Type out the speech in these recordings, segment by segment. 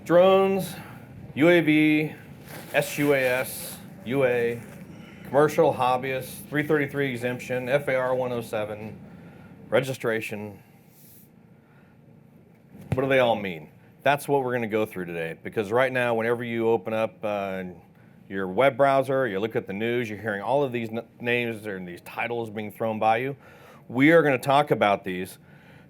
Drones, UAV, SUAS, UA, commercial, hobbyist, 333 exemption, FAR 107, registration. What do they all mean? That's what we're going to go through today, because right now, whenever you open up your web browser, you look at the news, you're hearing all of these names and these titles being thrown by you. We are going to talk about these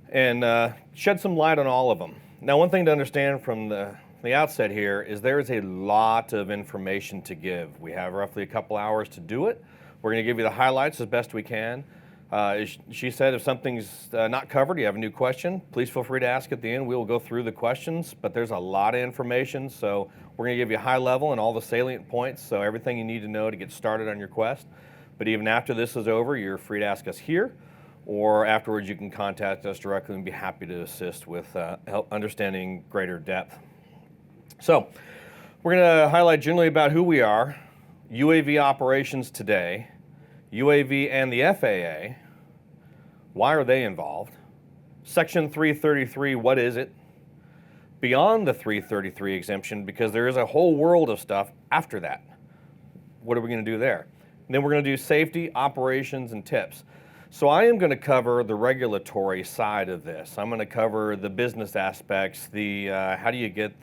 and shed some light on all of them. Now, one thing to understand from the outset here is there is a lot of information to give. We have roughly a couple hours to do it. We're going to give you the highlights as best we can. As she said, if something's not covered, you have a new question, please feel free to ask at the end. We will go through the questions, but there's a lot of information, so we're going to give you high level and all the salient points, so everything you need to know to get started on your quest. But even after this is over, you're free to ask us here, or afterwards you can contact us directly and be happy to assist with help understanding greater depth. So we're going to highlight generally about who we are, UAV operations today, UAV and the FAA, why are they involved? Section 333, what is it? Beyond the 333 exemption, because there is a whole world of stuff after that. What are we going to do there? And then we're going to do safety, operations, and tips. So I am going to cover the regulatory side of this. I'm going to cover the business aspects, the how do you get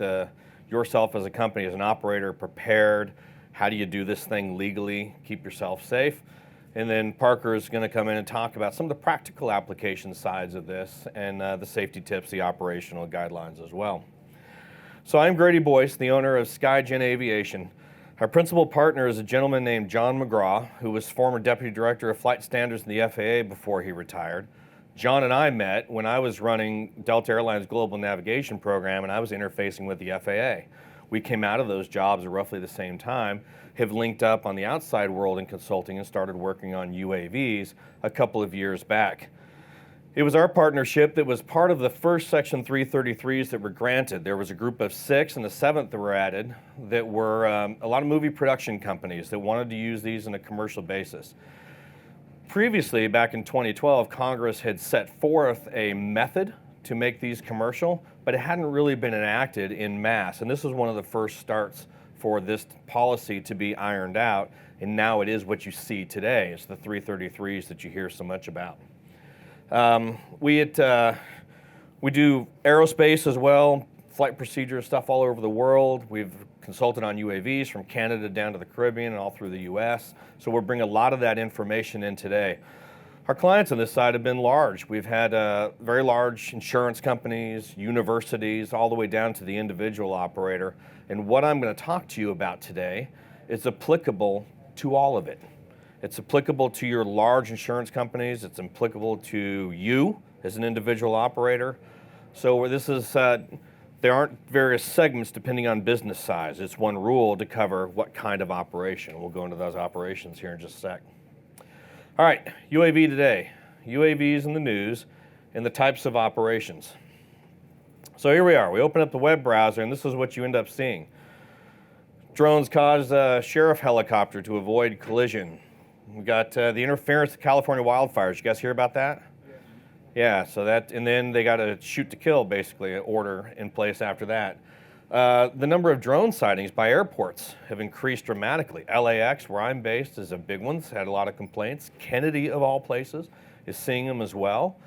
yourself as a company, as an operator, prepared? How do you do this thing legally, keep yourself safe? And then Parker is going to come in and talk about some of the practical application sides of this and the safety tips, the operational guidelines as well. So I'm Grady Boyce, the owner of SkyGen Aviation. Our principal partner is a gentleman named John McGraw, who was former Deputy Director of Flight Standards in the FAA before he retired. John and I met when I was running Delta Airlines Global Navigation Program and I was interfacing with the FAA. We came out of those jobs at roughly the same time, have linked up on the outside world in consulting and started working on UAVs a couple of years back. It was our partnership that was part of the first Section 333s that were granted. There was a group of 6 and the 7th that were added that were a lot of movie production companies that wanted to use these on a commercial basis. Previously, back in 2012, Congress had set forth a method to make these commercial, but it hadn't really been enacted in mass. And this was one of the first starts for this policy to be ironed out. And now it is what you see today. It's the 333s that you hear so much about. We do aerospace as well, flight procedure stuff all over the world. We've consulted on UAVs from Canada down to the Caribbean and all through the US. So we're bringing a lot of that information in today. Our clients on this side have been large. We've had very large insurance companies, universities, all the way down to the individual operator. And what I'm going to talk to you about today is applicable to all of it. It's applicable to your large insurance companies. It's applicable to you as an individual operator. So this is, there aren't various segments depending on business size. It's one rule to cover what kind of operation. We'll go into those operations here in just a sec. All right, UAV today. UAVs in the news and the types of operations. So here we are. We open up the web browser and this is what you end up seeing. Drones cause a sheriff helicopter to avoid collision. We got the interference of California wildfires. You guys hear about that? Yeah, so that, and then they got a shoot to kill, basically, an order in place after that. The number of drone sightings by airports have increased dramatically. LAX, where I'm based, is a big one. It's had a lot of complaints. Kennedy, of all places, is seeing them as well.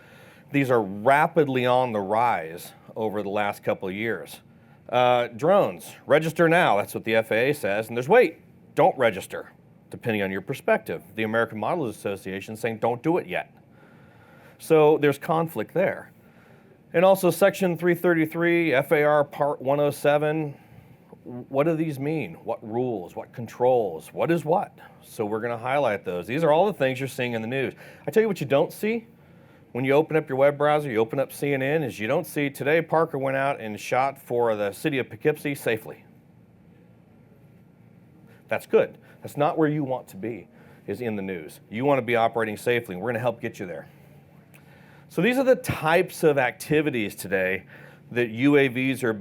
These are rapidly on the rise over the last couple of years. Drones, register now. That's what the FAA says. And there's, wait, don't register, depending on your perspective. The American Modelers Association is saying don't do it yet. So there's conflict there. And also Section 333, FAR Part 107, what do these mean? What rules, what controls, what is what? So we're gonna highlight those. These are all the things you're seeing in the news. I tell you what you don't see when you open up your web browser, you open up CNN, is you don't see today Parker went out and shot for the city of Poughkeepsie safely. That's good. That's not where you want to be, is in the news. You want to be operating safely, and we're gonna help get you there. So these are the types of activities today that UAVs are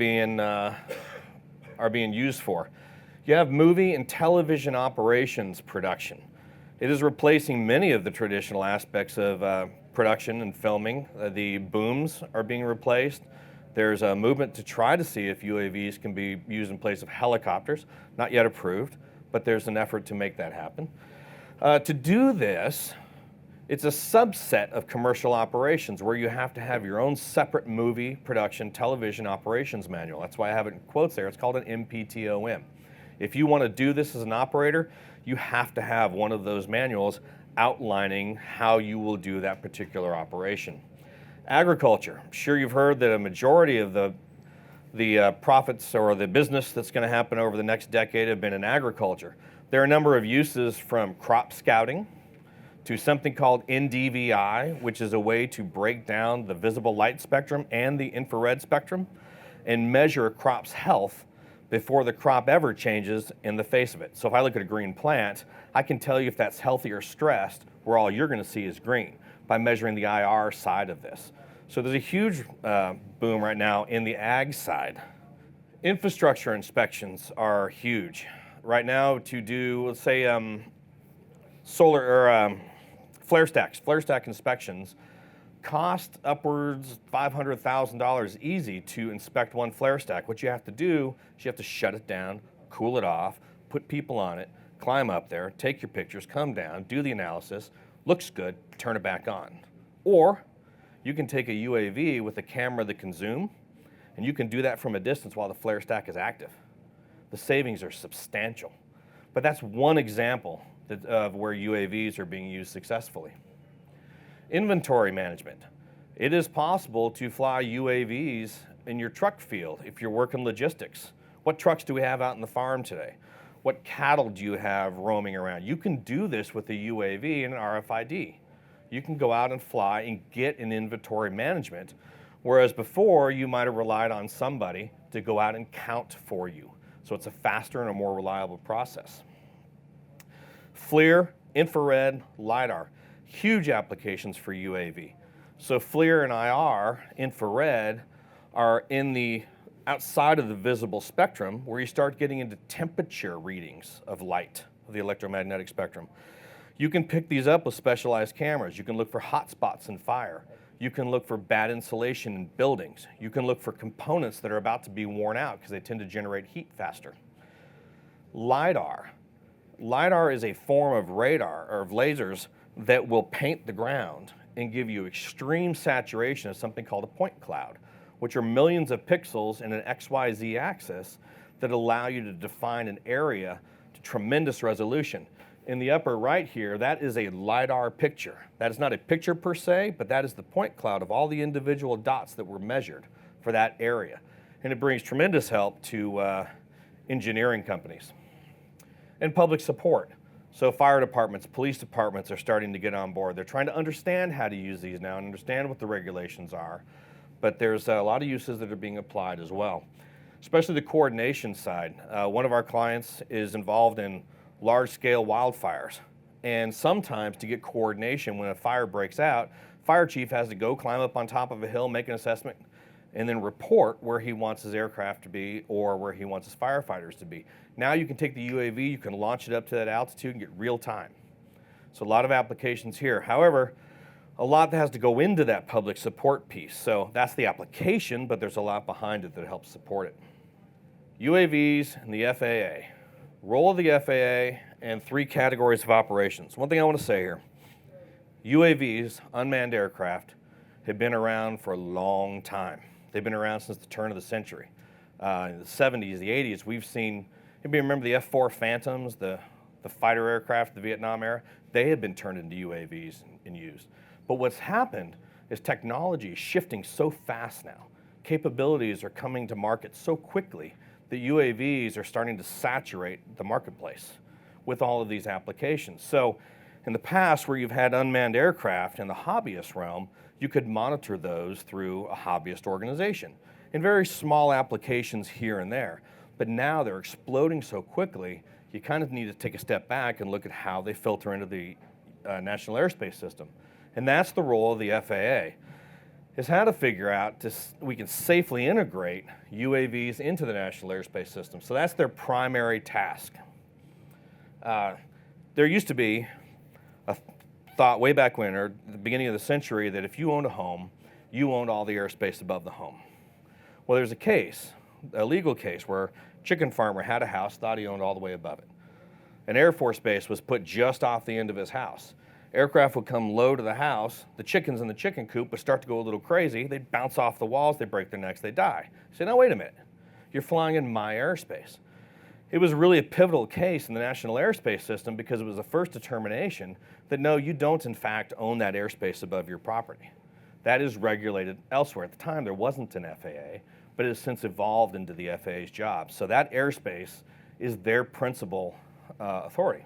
being used for. You have movie and television operations production. It is replacing many of the traditional aspects of production and filming. The booms are being replaced. There's a movement to try to see if UAVs can be used in place of helicopters, not yet approved, but there's an effort to make that happen. To do this, it's a subset of commercial operations where you have to have your own separate movie production television operations manual. That's why I have it in quotes there. It's called an MPTOM. If you want to do this as an operator, you have to have one of those manuals outlining how you will do that particular operation. Agriculture. I'm sure you've heard that a majority of the profits or the business that's going to happen over the next decade have been in agriculture. There are a number of uses from crop scouting to something called NDVI, which is a way to break down the visible light spectrum and the infrared spectrum and measure a crop's health before the crop ever changes in the face of it. So if I look at a green plant, I can tell you if that's healthy or stressed, where all you're going to see is green, by measuring the IR side of this. So there's a huge boom right now in the ag side. Infrastructure inspections are huge. Right now to do, let's say, solar or flare stack inspections cost upwards $500,000 easy to inspect one flare stack. What you have to do is you have to shut it down, cool it off, put people on it, climb up there, take your pictures, come down, do the analysis, looks good, turn it back on. Or you can take a UAV with a camera that can zoom, and you can do that from a distance while the flare stack is active. The savings are substantial. But that's one example of where UAVs are being used successfully. Inventory management. It is possible to fly UAVs in your truck field if you're working logistics. What trucks do we have out in the farm today? What cattle do you have roaming around? You can do this with a UAV and an RFID. You can go out and fly and get an inventory management, whereas before you might have relied on somebody to go out and count for you. So it's a faster and a more reliable process. FLIR, infrared, LiDAR, huge applications for UAV. So FLIR and IR, infrared, are in the outside of the visible spectrum where you start getting into temperature readings of light, of the electromagnetic spectrum. You can pick these up with specialized cameras. You can look for hot spots in fire. You can look for bad insulation in buildings. You can look for components that are about to be worn out because they tend to generate heat faster. LiDAR. LiDAR is a form of radar or of lasers that will paint the ground and give you extreme saturation of something called a point cloud, which are millions of pixels in an XYZ axis that allow you to define an area to tremendous resolution. In the upper right here, that is a LiDAR picture. That is not a picture per se, but that is the point cloud of all the individual dots that were measured for that area. And it brings tremendous help to engineering companies. And public support. So fire departments, police departments are starting to get on board. They're trying to understand how to use these now and understand what the regulations are. But there's a lot of uses that are being applied as well, especially the coordination side. One of our clients is involved in large-scale wildfires. And sometimes to get coordination when a fire breaks out, fire chief has to go climb up on top of a hill, make an assessment, and then report where he wants his aircraft to be or where he wants his firefighters to be. Now you can take the UAV, you can launch it up to that altitude and get real time. So a lot of applications here. However, a lot that has to go into that public support piece. So that's the application, but there's a lot behind it that helps support it. UAVs and the FAA. Role of the FAA and three categories of operations. One thing I want to say here, UAVs, unmanned aircraft, have been around for a long time. They've been around since the turn of the century. In the 70s, the 80s, we've seen, anybody remember the F-4 Phantoms, the fighter aircraft, the Vietnam era? They had been turned into UAVs and used. But what's happened is technology is shifting so fast now. Capabilities are coming to market so quickly that UAVs are starting to saturate the marketplace with all of these applications. So in the past, where you've had unmanned aircraft in the hobbyist realm, you could monitor those through a hobbyist organization in very small applications here and there. But now they're exploding so quickly, you kind of need to take a step back and look at how they filter into the National Airspace System. And that's the role of the FAA, is how to figure out we can safely integrate UAVs into the National Airspace System. So that's their primary task. There used to be a thought way back when, or the beginning of the century, that if you owned a home, you owned all the airspace above the home. Well, there's a legal case where a chicken farmer had a house, thought he owned all the way above it. An Air Force base was put just off the end of his house. Aircraft would come low to the house. The chickens in the chicken coop would start to go a little crazy. They'd bounce off the walls. They'd break their necks. They'd die. You say, now, wait a minute. You're flying in my airspace. It was really a pivotal case in the National Airspace System because it was the first determination that no, you don't in fact own that airspace above your property. That is regulated elsewhere. At the time, there wasn't an FAA, but it has since evolved into the FAA's job. So that airspace is their principal authority.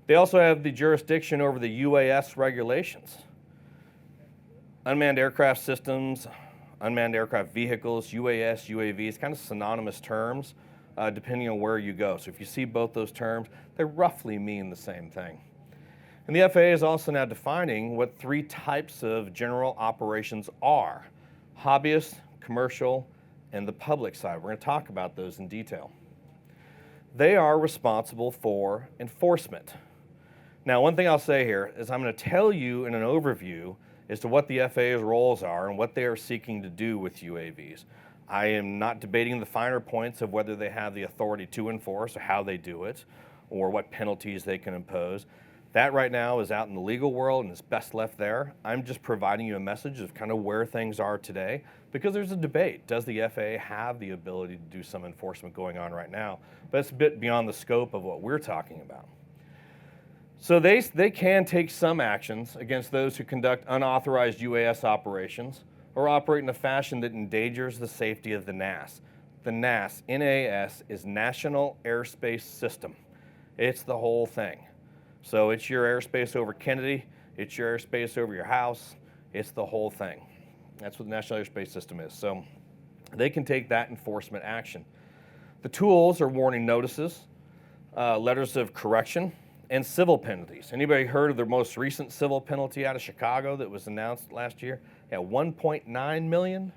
They also have the jurisdiction over the UAS regulations. Unmanned aircraft systems, unmanned aircraft vehicles, UAS, UAVs, kind of synonymous terms depending on where you go. So if you see both those terms, they roughly mean the same thing. And the FAA is also now defining what 3 types of general operations are: hobbyist, commercial, and the public side. We're going to talk about those in detail. They are responsible for enforcement. Now, one thing I'll say here is I'm going to tell you in an overview as to what the FAA's roles are and what they are seeking to do with UAVs. I am not debating the finer points of whether they have the authority to enforce or how they do it or what penalties they can impose. That right now is out in the legal world and is best left there. I'm just providing you a message of kind of where things are today because there's a debate. Does the FAA have the ability to do some enforcement going on right now? But it's a bit beyond the scope of what we're talking about. So they can take some actions against those who conduct unauthorized UAS operations or operate in a fashion that endangers the safety of the NAS. The NAS, N-A-S, is National Airspace System. It's the whole thing. So it's your airspace over Kennedy, it's your airspace over your house, it's the whole thing. That's what the National Airspace System is. So they can take that enforcement action. The tools are warning notices, letters of correction, and civil penalties. Anybody heard of the most recent civil penalty out of Chicago that was announced last year? Yeah, $1.9 million.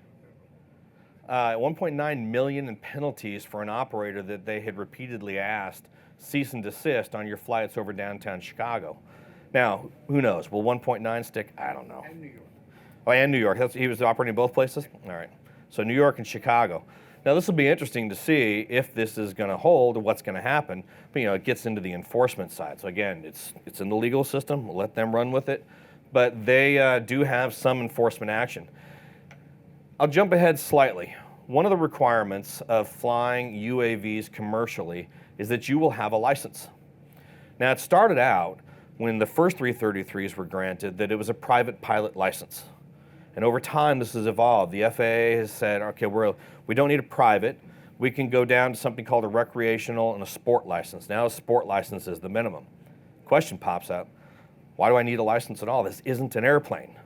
$1.9 million in penalties for an operator that they had repeatedly asked cease and desist on your flights over downtown Chicago. Now, who knows? Will 1.9 stick? I don't know. And New York. Oh, and New York. He was operating both places? All right. So New York and Chicago. Now, this will be interesting to see if this is going to hold or what's going to happen. But, it gets into the enforcement side. So, again, it's in the legal system. We'll let them run with it. But they do have some enforcement action. I'll jump ahead slightly. One of the requirements of flying UAVs commercially is that you will have a license. Now, it started out when the first 333s were granted that it was a private pilot license. And over time, this has evolved. The FAA has said, okay, we don't need a private. We can go down to something called a recreational and a sport license. Now a sport license is the minimum. Question pops up, why do I need a license at all? This isn't an airplane.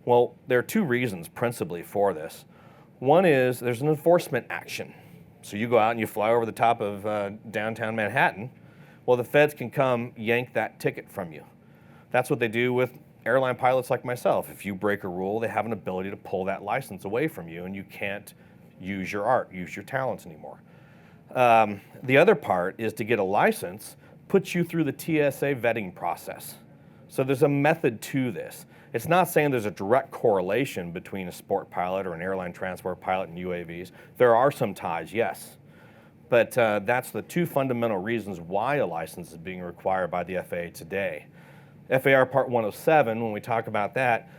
Well, there are 2 reasons principally for this. One is there's an enforcement action. So you go out and you fly over the top of downtown Manhattan. Well, the feds can come yank that ticket from you. That's what they do with airline pilots like myself. If you break a rule, they have an ability to pull that license away from you and you can't use your art, use your talents anymore. The other part is to get a license, puts you through the TSA vetting process. So there's a method to this. It's not saying there's a direct correlation between a sport pilot or an airline transport pilot and UAVs. There are some ties, yes. But that's the 2 fundamental reasons why a license is being required by the FAA today. FAR Part 107, when we talk about that,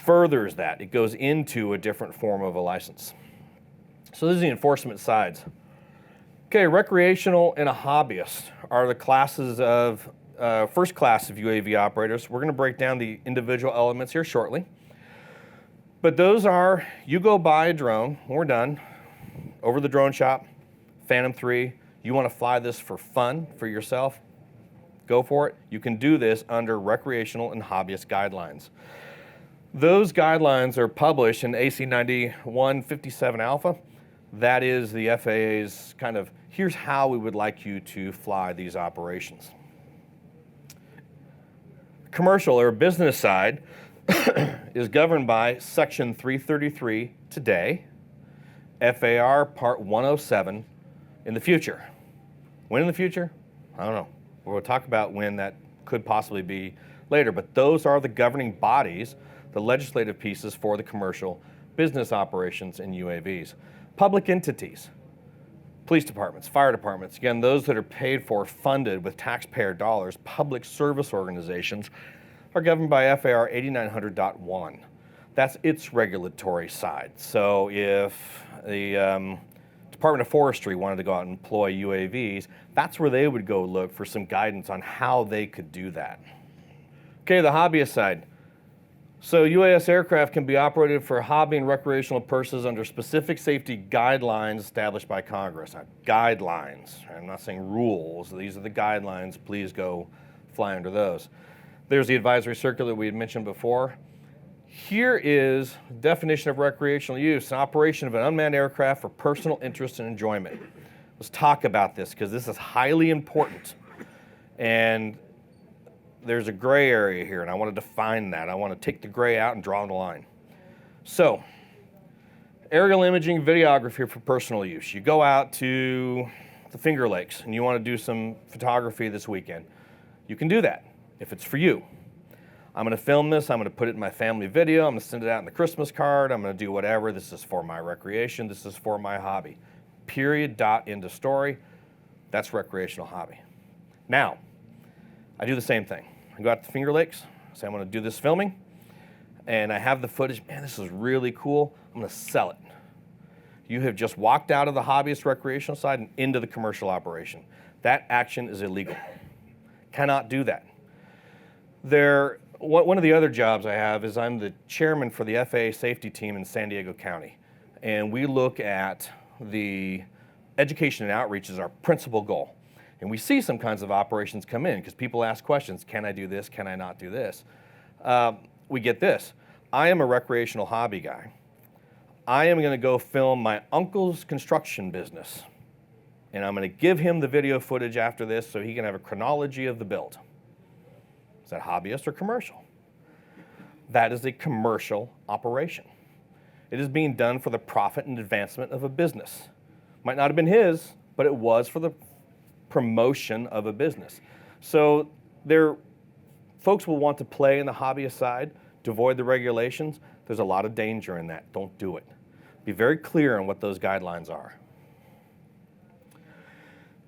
furthers that. It goes into a different form of a license. So this is the enforcement sides. Okay, recreational and a hobbyist are the classes of, first class of UAV operators. We're going to break down the individual elements here shortly. But those are, you go buy a drone, we're done, over the drone shop, Phantom 3, you want to fly this for fun, for yourself, go for it. You can do this under recreational and hobbyist guidelines. Those guidelines are published in AC 9157 Alpha. That is the FAA's kind of, here's how we would like you to fly these operations. Commercial or business side is governed by Section 333 today, FAR Part 107 in the future. When in the future? I don't know. We'll talk about when that could possibly be later, but those are the governing bodies, the legislative pieces for the commercial business operations in UAVs. Public entities, police departments, fire departments, again, those that are paid for, funded with taxpayer dollars, public service organizations, are governed by FAR 8900.1. That's its regulatory side. So if the Department of Forestry wanted to go out and employ UAVs, that's where they would go look for some guidance on how they could do that. Okay, the hobbyist side. So UAS aircraft can be operated for hobby and recreational purposes under specific safety guidelines established by Congress. Now, guidelines, I'm not saying rules, these are the guidelines, please go fly under those. There's the advisory circular that we had mentioned before. Here is the definition of recreational use, an operation of an unmanned aircraft for personal interest and enjoyment. Let's talk about this because this is highly important. And there's a gray area here, and I want to define that. I want to take the gray out and draw the line. So, aerial imaging, videography for personal use. You go out to the Finger Lakes and you want to do some photography this weekend. You can do that if it's for you. I'm going to film this, I'm going to put it in my family video, I'm going to send it out in the Christmas card, I'm going to do whatever. This is for my recreation, this is for my hobby. Period, dot, end of story. That's recreational hobby. Now, I do the same thing. I go out to the Finger Lakes, say I'm going to do this filming, and I have the footage. Man, this is really cool. I'm going to sell it. You have just walked out of the hobbyist recreational side and into the commercial operation. That action is illegal. Cannot do that. One of the other jobs I have is I'm the chairman for the FAA safety team in San Diego County. And we look at the education and outreach as our principal goal. And we see some kinds of operations come in because people ask questions, can I do this, can I not do this? We get this. I am a recreational hobby guy. I am gonna go film my uncle's construction business. And I'm gonna give him the video footage after this so he can have a chronology of the build. Is that hobbyist or commercial? That is a commercial operation. It is being done for the profit and advancement of a business. Might not have been his, but it was for the promotion of a business. So folks will want to play in the hobbyist side to avoid the regulations. There's a lot of danger in that. Don't do it. Be very clear on what those guidelines are.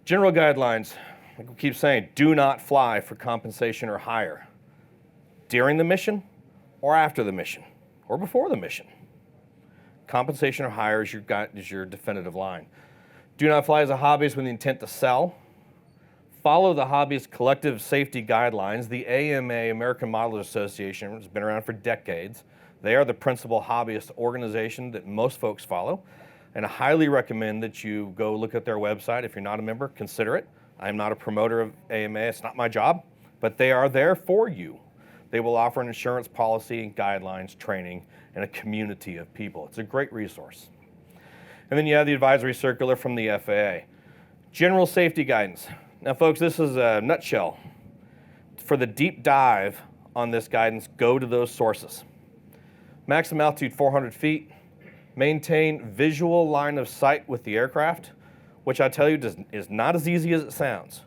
General guidelines. Like we keep saying, do not fly for compensation or hire during the mission or after the mission or before the mission. Compensation or hire is your definitive line. Do not fly as a hobbyist with the intent to sell. Follow the hobbyist collective safety guidelines. The AMA, American Modelers Association, has been around for decades. They are the principal hobbyist organization that most folks follow. And I highly recommend that you go look at their website. If you're not a member, consider it. I'm not a promoter of AMA, it's not my job, but they are there for you. They will offer an insurance policy, guidelines, training, and a community of people. It's a great resource. And then you have the advisory circular from the FAA. General safety guidance. Now folks, this is a nutshell. For the deep dive on this guidance, go to those sources. Maximum altitude 400 feet. Maintain visual line of sight with the aircraft, which I tell you is not as easy as it sounds.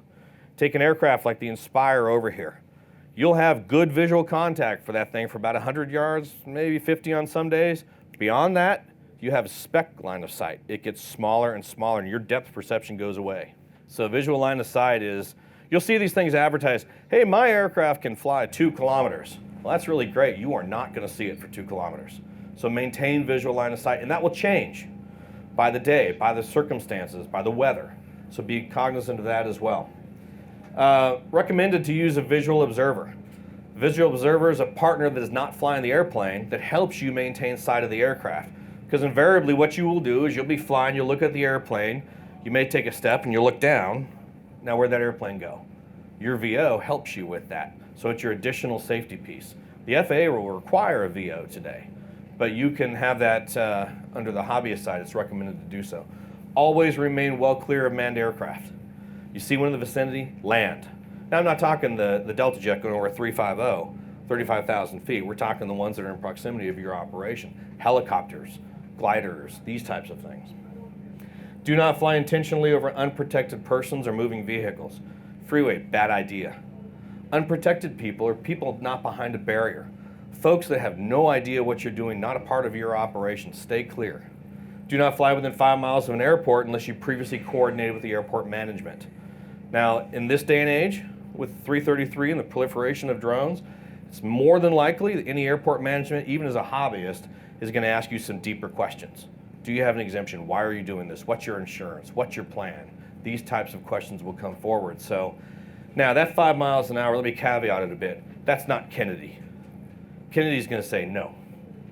Take an aircraft like the Inspire over here. You'll have good visual contact for that thing for about 100 yards, maybe 50 on some days. Beyond that, you have a spec line of sight. It gets smaller and smaller and your depth perception goes away. So visual line of sight is, you'll see these things advertised, hey, my aircraft can fly 2 kilometers. Well, that's really great. You are not gonna see it for 2 kilometers. So maintain visual line of sight, and that will change by the day, by the circumstances, by the weather. So be cognizant of that as well. Recommended to use a visual observer. Visual observer is a partner that is not flying the airplane that helps you maintain sight of the aircraft. Because invariably what you will do is you'll be flying, you'll look at the airplane, you may take a step and you'll look down. Now where'd that airplane go? Your VO helps you with that. So it's your additional safety piece. The FAA will require a VO today, but you can have that under the hobbyist side. It's recommended to do so. Always remain well clear of manned aircraft. You see one in the vicinity, land. Now I'm not talking the Delta jet going over 350, 35,000 feet. We're talking the ones that are in proximity of your operation. Helicopters, gliders, these types of things. Do not fly intentionally over unprotected persons or moving vehicles. Freeway, bad idea. Unprotected people are people not behind a barrier. Folks that have no idea what you're doing, not a part of your operation, stay clear. Do not fly within 5 miles of an airport unless you previously coordinated with the airport management. Now, in this day and age, with 333 and the proliferation of drones, it's more than likely that any airport management, even as a hobbyist, is going to ask you some deeper questions. Do you have an exemption? Why are you doing this? What's your insurance? What's your plan? These types of questions will come forward. So now that 5 miles an hour, let me caveat it a bit. That's not Kennedy. Kennedy's going to say no.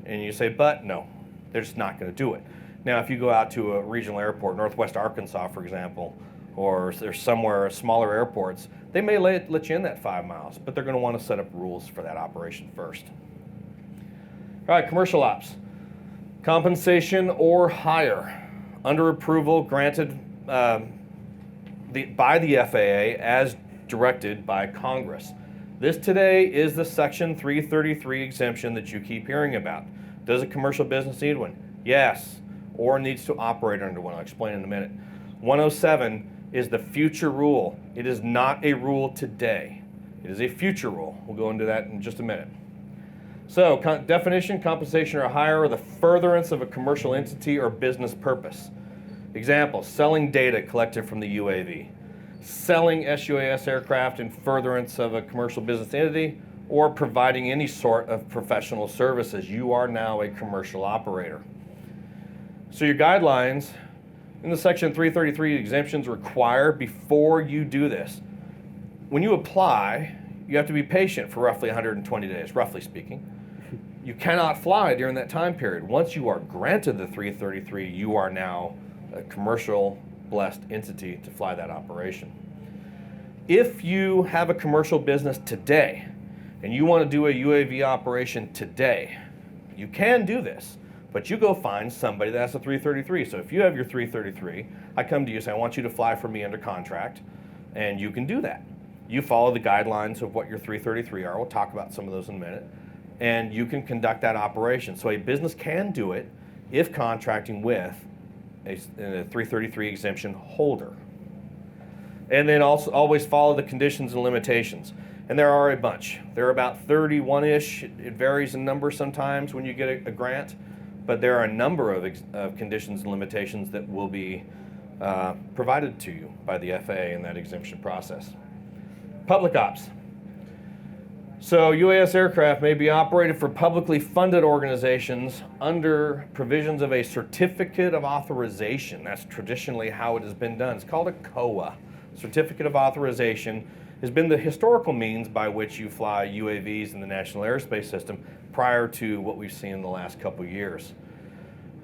And you say, but no, they're just not going to do it. Now, if you go out to a regional airport, Northwest Arkansas, for example, or there's somewhere smaller airports, they may let you in that 5 miles, but they're going to want to set up rules for that operation first. All right, commercial ops. Compensation or hire under approval granted by the FAA as directed by Congress. This today is the Section 333 exemption that you keep hearing about. Does a commercial business need one? Yes, or needs to operate under one. I'll explain in a minute. 107 is the future rule. It is not a rule today. It is a future rule. We'll go into that in just a minute. So, definition, compensation or hire, or the furtherance of a commercial entity or business purpose. Example, selling data collected from the UAV, selling SUAS aircraft in furtherance of a commercial business entity, or providing any sort of professional services. You are now a commercial operator. So your guidelines in the Section 333 exemptions require before you do this. When you apply, you have to be patient for roughly 120 days, roughly speaking. You cannot fly during that time period. Once you are granted the 333, you are now a commercial blessed entity to fly that operation. If you have a commercial business today and you want to do a UAV operation today, you can do this, but you go find somebody that has a 333. So if you have your 333, I come to you and say, I want you to fly for me under contract, and you can do that. You follow the guidelines of what your 333 are. We'll talk about some of those in a minute. And you can conduct that operation. So a business can do it if contracting with a 333 exemption holder. And then also always follow the conditions and limitations. And there are a bunch. There are about 31-ish. It varies in number sometimes when you get a grant, but there are a number of conditions and limitations that will be provided to you by the FAA in that exemption process. Public ops. So UAS aircraft may be operated for publicly funded organizations under provisions of a certificate of authorization. That's traditionally how it has been done. It's called a COA. Certificate of authorization has been the historical means by which you fly UAVs in the National Airspace System prior to what we've seen in the last couple of years.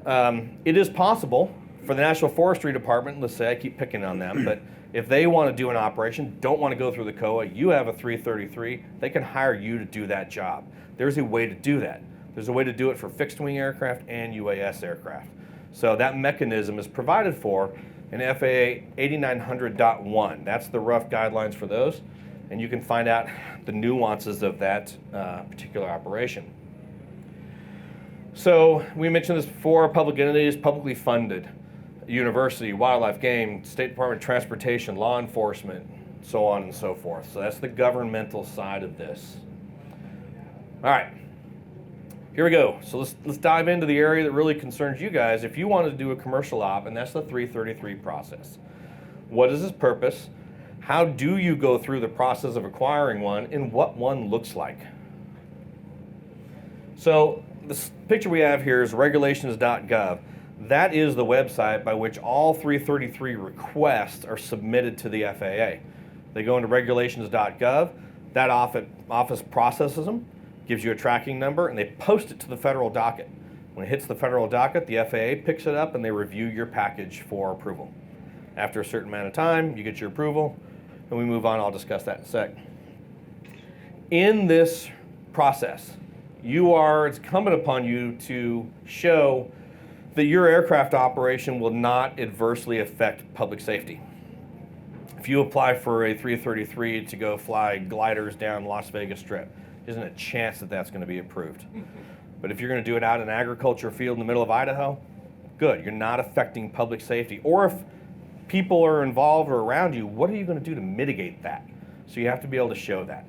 It is possible for the National Forestry Department, let's say I keep picking on them, but if they want to do an operation, don't want to go through the COA, you have a 333, they can hire you to do that job. There's a way to do that. There's a way to do it for fixed wing aircraft and UAS aircraft. So that mechanism is provided for in FAA 8900.1. That's the rough guidelines for those, and you can find out the nuances of that particular operation. So we mentioned this before, public entities, publicly funded, university, wildlife, game, State Department of Transportation, law enforcement, so on and so forth. So that's the governmental side of this. All right, here we go. So let's dive into the area that really concerns you guys. If you want to do a commercial op, and that's the 333 process. What is its purpose? How do you go through the process of acquiring one, and what one looks like? So this picture we have here is regulations.gov. That is the website by which all 333 requests are submitted to the FAA. They go into regulations.gov. That office processes them, gives you a tracking number, and they post it to the federal docket. When it hits the federal docket, the FAA picks it up and they review your package for approval. After a certain amount of time, you get your approval, and we move on. I'll discuss that in a sec. In this process, it's incumbent upon you to show that your aircraft operation will not adversely affect public safety. If you apply for a 333 to go fly gliders down Las Vegas Strip, isn't a chance that that's going to be approved. But if you're going to do it out in an agriculture field in the middle of Idaho, good, you're not affecting public safety. Or if people are involved or around you, what are you going to do to mitigate that? So you have to be able to show that.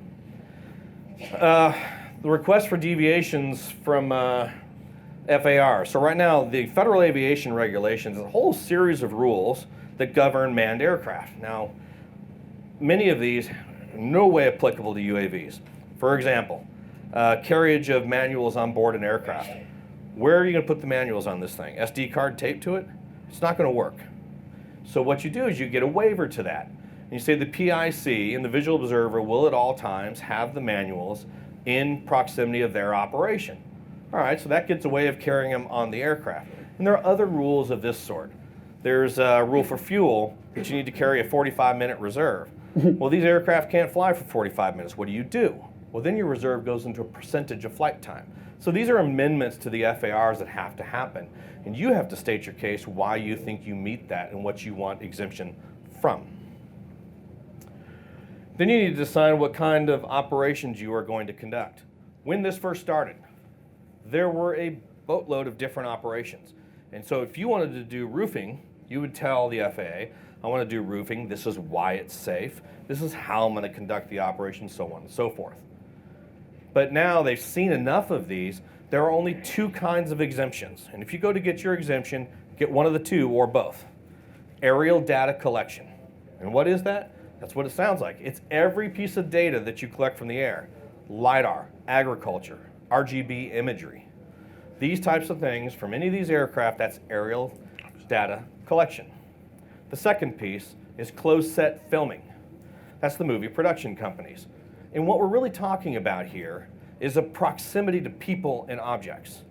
the request for deviations from FAR. So right now, the Federal Aviation Regulations is a whole series of rules that govern manned aircraft. Now, many of these are no way applicable to UAVs. For example, carriage of manuals on board an aircraft. Where are you going to put the manuals on this thing? SD card taped to it? It's not going to work. So what you do is you get a waiver to that. And you say the PIC and the visual observer will at all times have the manuals in proximity of their operation. All right, so that gets a way of carrying them on the aircraft. And there are other rules of this sort. There's a rule for fuel that you need to carry a 45-minute reserve. Well, these aircraft can't fly for 45 minutes. What do? Well, then your reserve goes into a percentage of flight time. So these are amendments to the FARs that have to happen. And you have to state your case why you think you meet that and what you want exemption from. Then you need to decide what kind of operations you are going to conduct. When this first started, there were a boatload of different operations. And so if you wanted to do roofing, you would tell the FAA, I want to do roofing, this is why it's safe, this is how I'm going to conduct the operation, so on and so forth. But now they've seen enough of these, there are only two kinds of exemptions. And if you go to get your exemption, get one of the two or both. Aerial data collection. And what is that? That's what it sounds like. It's every piece of data that you collect from the air. LiDAR, agriculture, RGB imagery. These types of things from any of these aircraft, that's aerial data collection. The second piece is closed set filming. That's the movie production companies. And what we're really talking about here is a proximity to people and objects.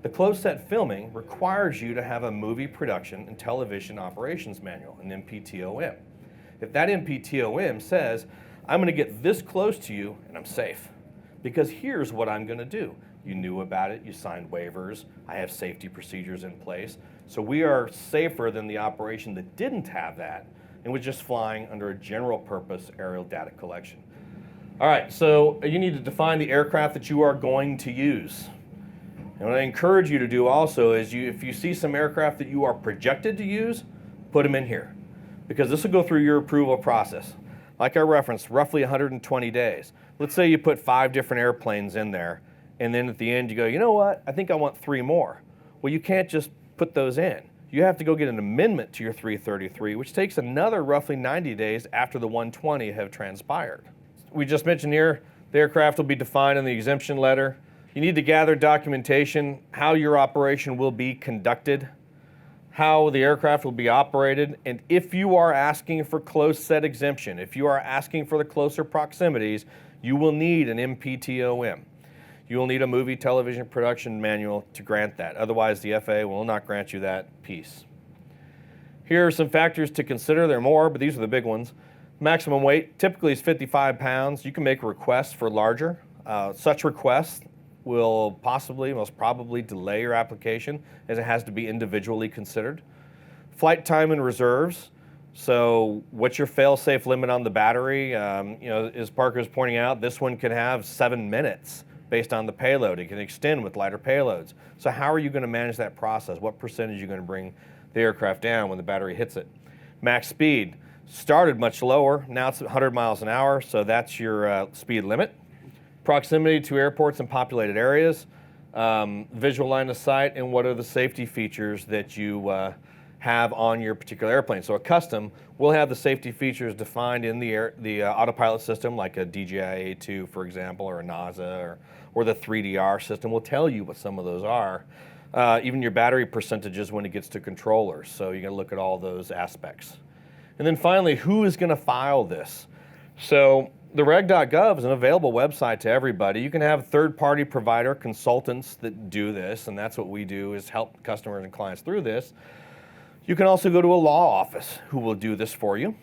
The closed set filming requires you to have a movie production and television operations manual, an MPTOM. If that MPTOM says, I'm going to get this close to you and I'm safe, because here's what I'm going to do. You knew about it, you signed waivers, I have safety procedures in place. So we are safer than the operation that didn't have that and was just flying under a general purpose aerial data collection. All right, so you need to define the aircraft that you are going to use. And what I encourage you to do also is if you see some aircraft that you are projected to use, put them in here, because this will go through your approval process. Like I referenced, roughly 120 days. Let's say you put 5 different airplanes in there, and then at the end you go, you know what, I think I want 3 more. Well, you can't just put those in. You have to go get an amendment to your 333, which takes another roughly 90 days after the 120 have transpired. We just mentioned here, the aircraft will be defined in the exemption letter. You need to gather documentation, how your operation will be conducted, how the aircraft will be operated, and if you are asking for closed set exemption, if you are asking for the closer proximities, you will need an MPTOM. You will need a movie television production manual to grant that. Otherwise, the FAA will not grant you that piece. Here are some factors to consider. There are more, but these are the big ones. Maximum weight typically is 55 pounds. You can make requests for larger. Such requests will possibly, most probably, delay your application as it has to be individually considered. Flight time and reserves. So what's your fail-safe limit on the battery? As Parker's pointing out, this one can have 7 minutes based on the payload. It can extend with lighter payloads. So how are you going to manage that process? What percentage are you going to bring the aircraft down when the battery hits it? Max speed. Started much lower, now it's 100 miles an hour, so that's your speed limit. Proximity to airports and populated areas, visual line of sight, and what are the safety features that you have on your particular airplane. So a custom will have the safety features defined in the autopilot system, like a DJI A2, for example, or a NASA, or the 3DR system will tell you what some of those are. Even your battery percentages when it gets to controllers, so you're going to look at all those aspects. And then finally, who is going to file this? So the reg.gov is an available website to everybody. You can have third-party provider consultants that do this, and that's what we do, is help customers and clients through this. You can also go to a law office who will do this for you.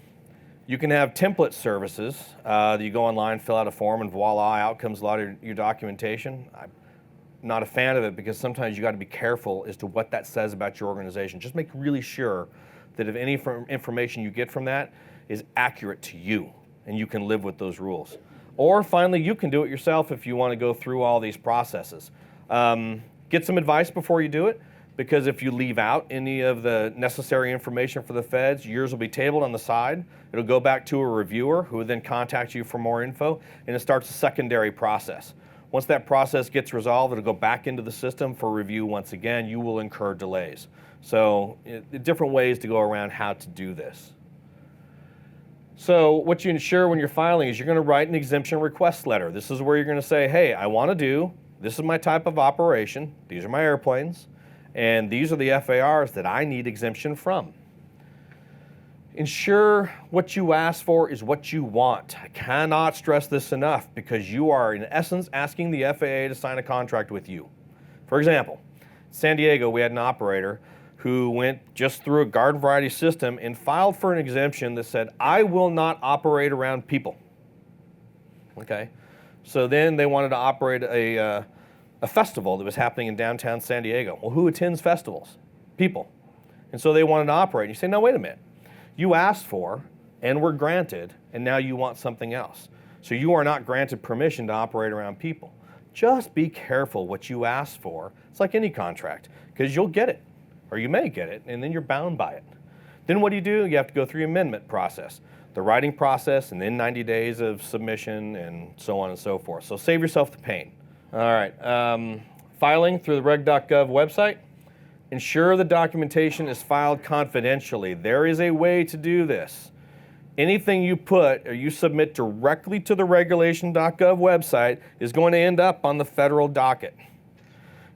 You can have template services. You go online, fill out a form, and voila, out comes a lot of your documentation. I'm not a fan of it because sometimes you got to be careful as to what that says about your organization. Just make really sure that if any information you get from that is accurate to you and you can live with those rules. Or finally, you can do it yourself if you want to go through all these processes. Get some advice before you do it, because if you leave out any of the necessary information for the feds, yours will be tabled on the side. It'll go back to a reviewer who will then contact you for more info, and it starts a secondary process. Once that process gets resolved, it'll go back into the system for review once again. You will incur delays. So different ways to go around how to do this. So what you ensure when you're filing is you're going to write an exemption request letter. This is where you're going to say, hey, I want to do, this is my type of operation, these are my airplanes, and these are the FARs that I need exemption from. Ensure what you ask for is what you want. I cannot stress this enough because you are in essence asking the FAA to sign a contract with you. For example, San Diego, we had an operator who went just through a garden variety system and filed for an exemption that said, I will not operate around people. Okay, so then they wanted to operate a festival that was happening in downtown San Diego. Well, who attends festivals? People. And so they wanted to operate. And you say, no, wait a minute. You asked for and were granted, and now you want something else. So you are not granted permission to operate around people. Just be careful what you ask for. It's like any contract, because you'll get it, or you may get it, and then you're bound by it. Then what do? You have to go through the amendment process, the writing process, and then 90 days of submission, and so on and so forth. So save yourself the pain. All right, filing through the reg.gov website. Ensure the documentation is filed confidentially. There is a way to do this. Anything you put or you submit directly to the regulation.gov website is going to end up on the federal docket.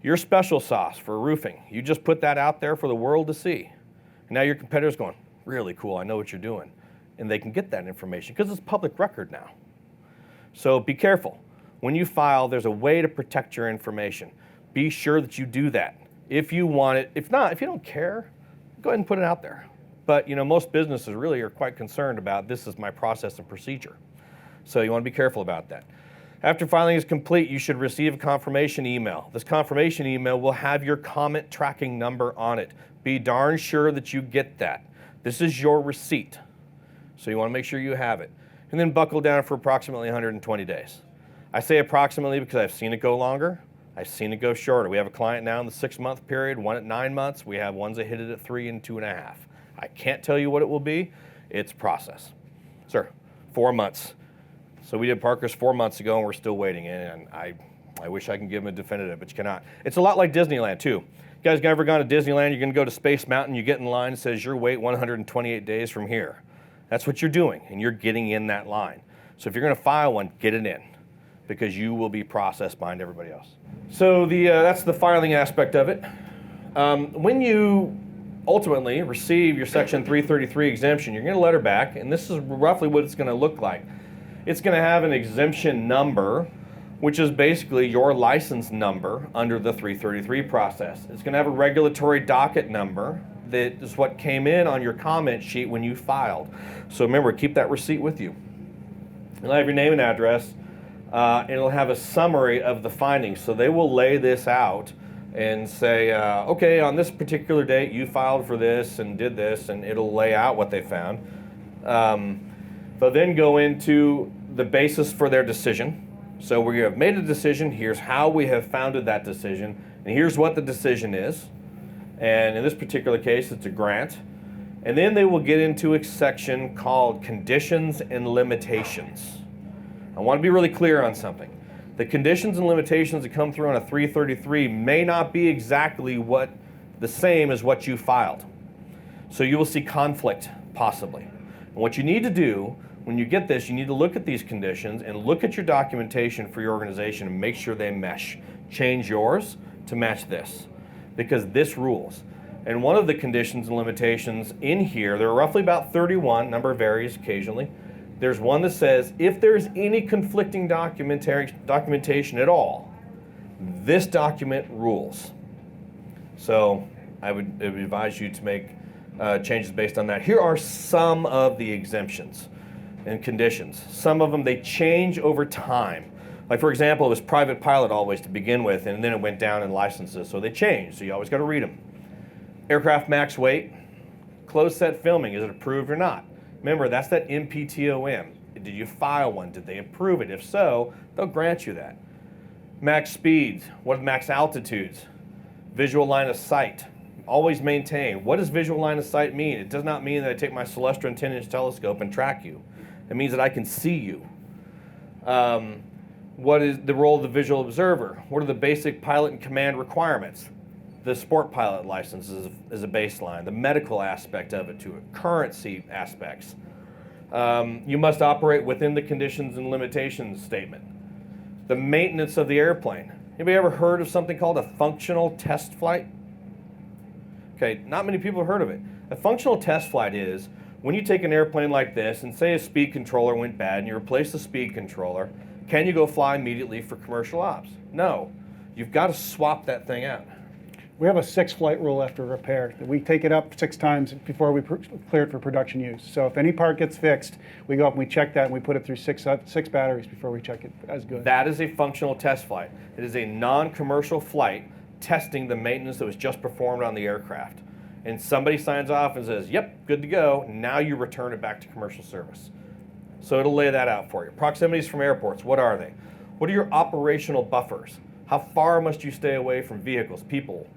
Your special sauce for roofing, you just put that out there for the world to see. And now your competitor's going, really cool, I know what you're doing. And they can get that information because it's public record now. So be careful. When you file, there's a way to protect your information. Be sure that you do that. If you want it, if not, if you don't care, go ahead and put it out there. But most businesses really are quite concerned about this is my process and procedure. So you want to be careful about that. After filing is complete, you should receive a confirmation email. This confirmation email will have your comment tracking number on it. Be darn sure that you get that. This is your receipt. So you want to make sure you have it. And then buckle down for approximately 120 days. I say approximately because I've seen it go longer. I've seen it go shorter. We have a client now in the 6-month period, one at 9 months. We have ones that hit it at 3 and 2.5. I can't tell you what it will be. It's process. Sir, 4 months. So we did Parker's 4 months ago, and we're still waiting. And I wish I can give him a definitive, but you cannot. It's a lot like Disneyland, too. You guys ever gone to Disneyland? You're going to go to Space Mountain. You get in line. It says your wait 128 days from here. That's what you're doing, and you're getting in that line. So if you're going to file one, get it in, because you will be processed behind everybody else. So that's the filing aspect of it. When you ultimately receive your Section 333 exemption, you're going to get a letter back, and this is roughly what it's going to look like. It's going to have an exemption number, which is basically your license number under the 333 process. It's going to have a regulatory docket number that is what came in on your comment sheet when you filed. So remember, keep that receipt with you. It'll have your name and address. And it'll have a summary of the findings. So they will lay this out and say, okay, on this particular date, you filed for this and did this, and it'll lay out what they found. They'll then go into the basis for their decision. So we have made a decision, here's how we have founded that decision, and here's what the decision is. And in this particular case, it's a grant. And then they will get into a section called conditions and limitations. I want to be really clear on something. The conditions and limitations that come through on a 333 may not be exactly the same as what you filed. So you will see conflict, possibly. And what you need to do when you get this, you need to look at these conditions and look at your documentation for your organization and make sure they mesh. Change yours to match this, because this rules. And one of the conditions and limitations in here, there are roughly about 31, number varies occasionally. There's one that says, if there's any conflicting documentation at all, this document rules. So I would advise you to make changes based on that. Here are some of the exemptions and conditions. Some of them, they change over time. Like, for example, it was private pilot always to begin with, and then it went down in licenses, so they changed, so you always got to read them. Aircraft max weight, closed set filming, is it approved or not? Remember, that's that MPTOM. Did you file one? Did they approve it? If so, they'll grant you that. Max speeds, what are max altitudes? Visual line of sight, always maintain. What does visual line of sight mean? It does not mean that I take my Celestron 10-inch telescope and track you. It means that I can see you. What is the role of the visual observer? What are the basic pilot and command requirements? The sport pilot license is a baseline. The medical aspect of it to it. Currency aspects. You must operate within the conditions and limitations statement. The maintenance of the airplane. Anybody ever heard of something called a functional test flight? Okay, not many people have heard of it. A functional test flight is when you take an airplane like this and say a speed controller went bad and you replace the speed controller, can you go fly immediately for commercial ops? No. You've got to swap that thing out. We have a 6-flight rule after repair. We take it up 6 times before we clear it for production use. So if any part gets fixed, we go up and we check that and we put it through 6 batteries before we check it as good. That is a functional test flight. It is a non-commercial flight testing the maintenance that was just performed on the aircraft. And somebody signs off and says, yep, good to go. Now you return it back to commercial service. So it'll lay that out for you. Proximities from airports, what are they? What are your operational buffers? How far must you stay away from vehicles, people?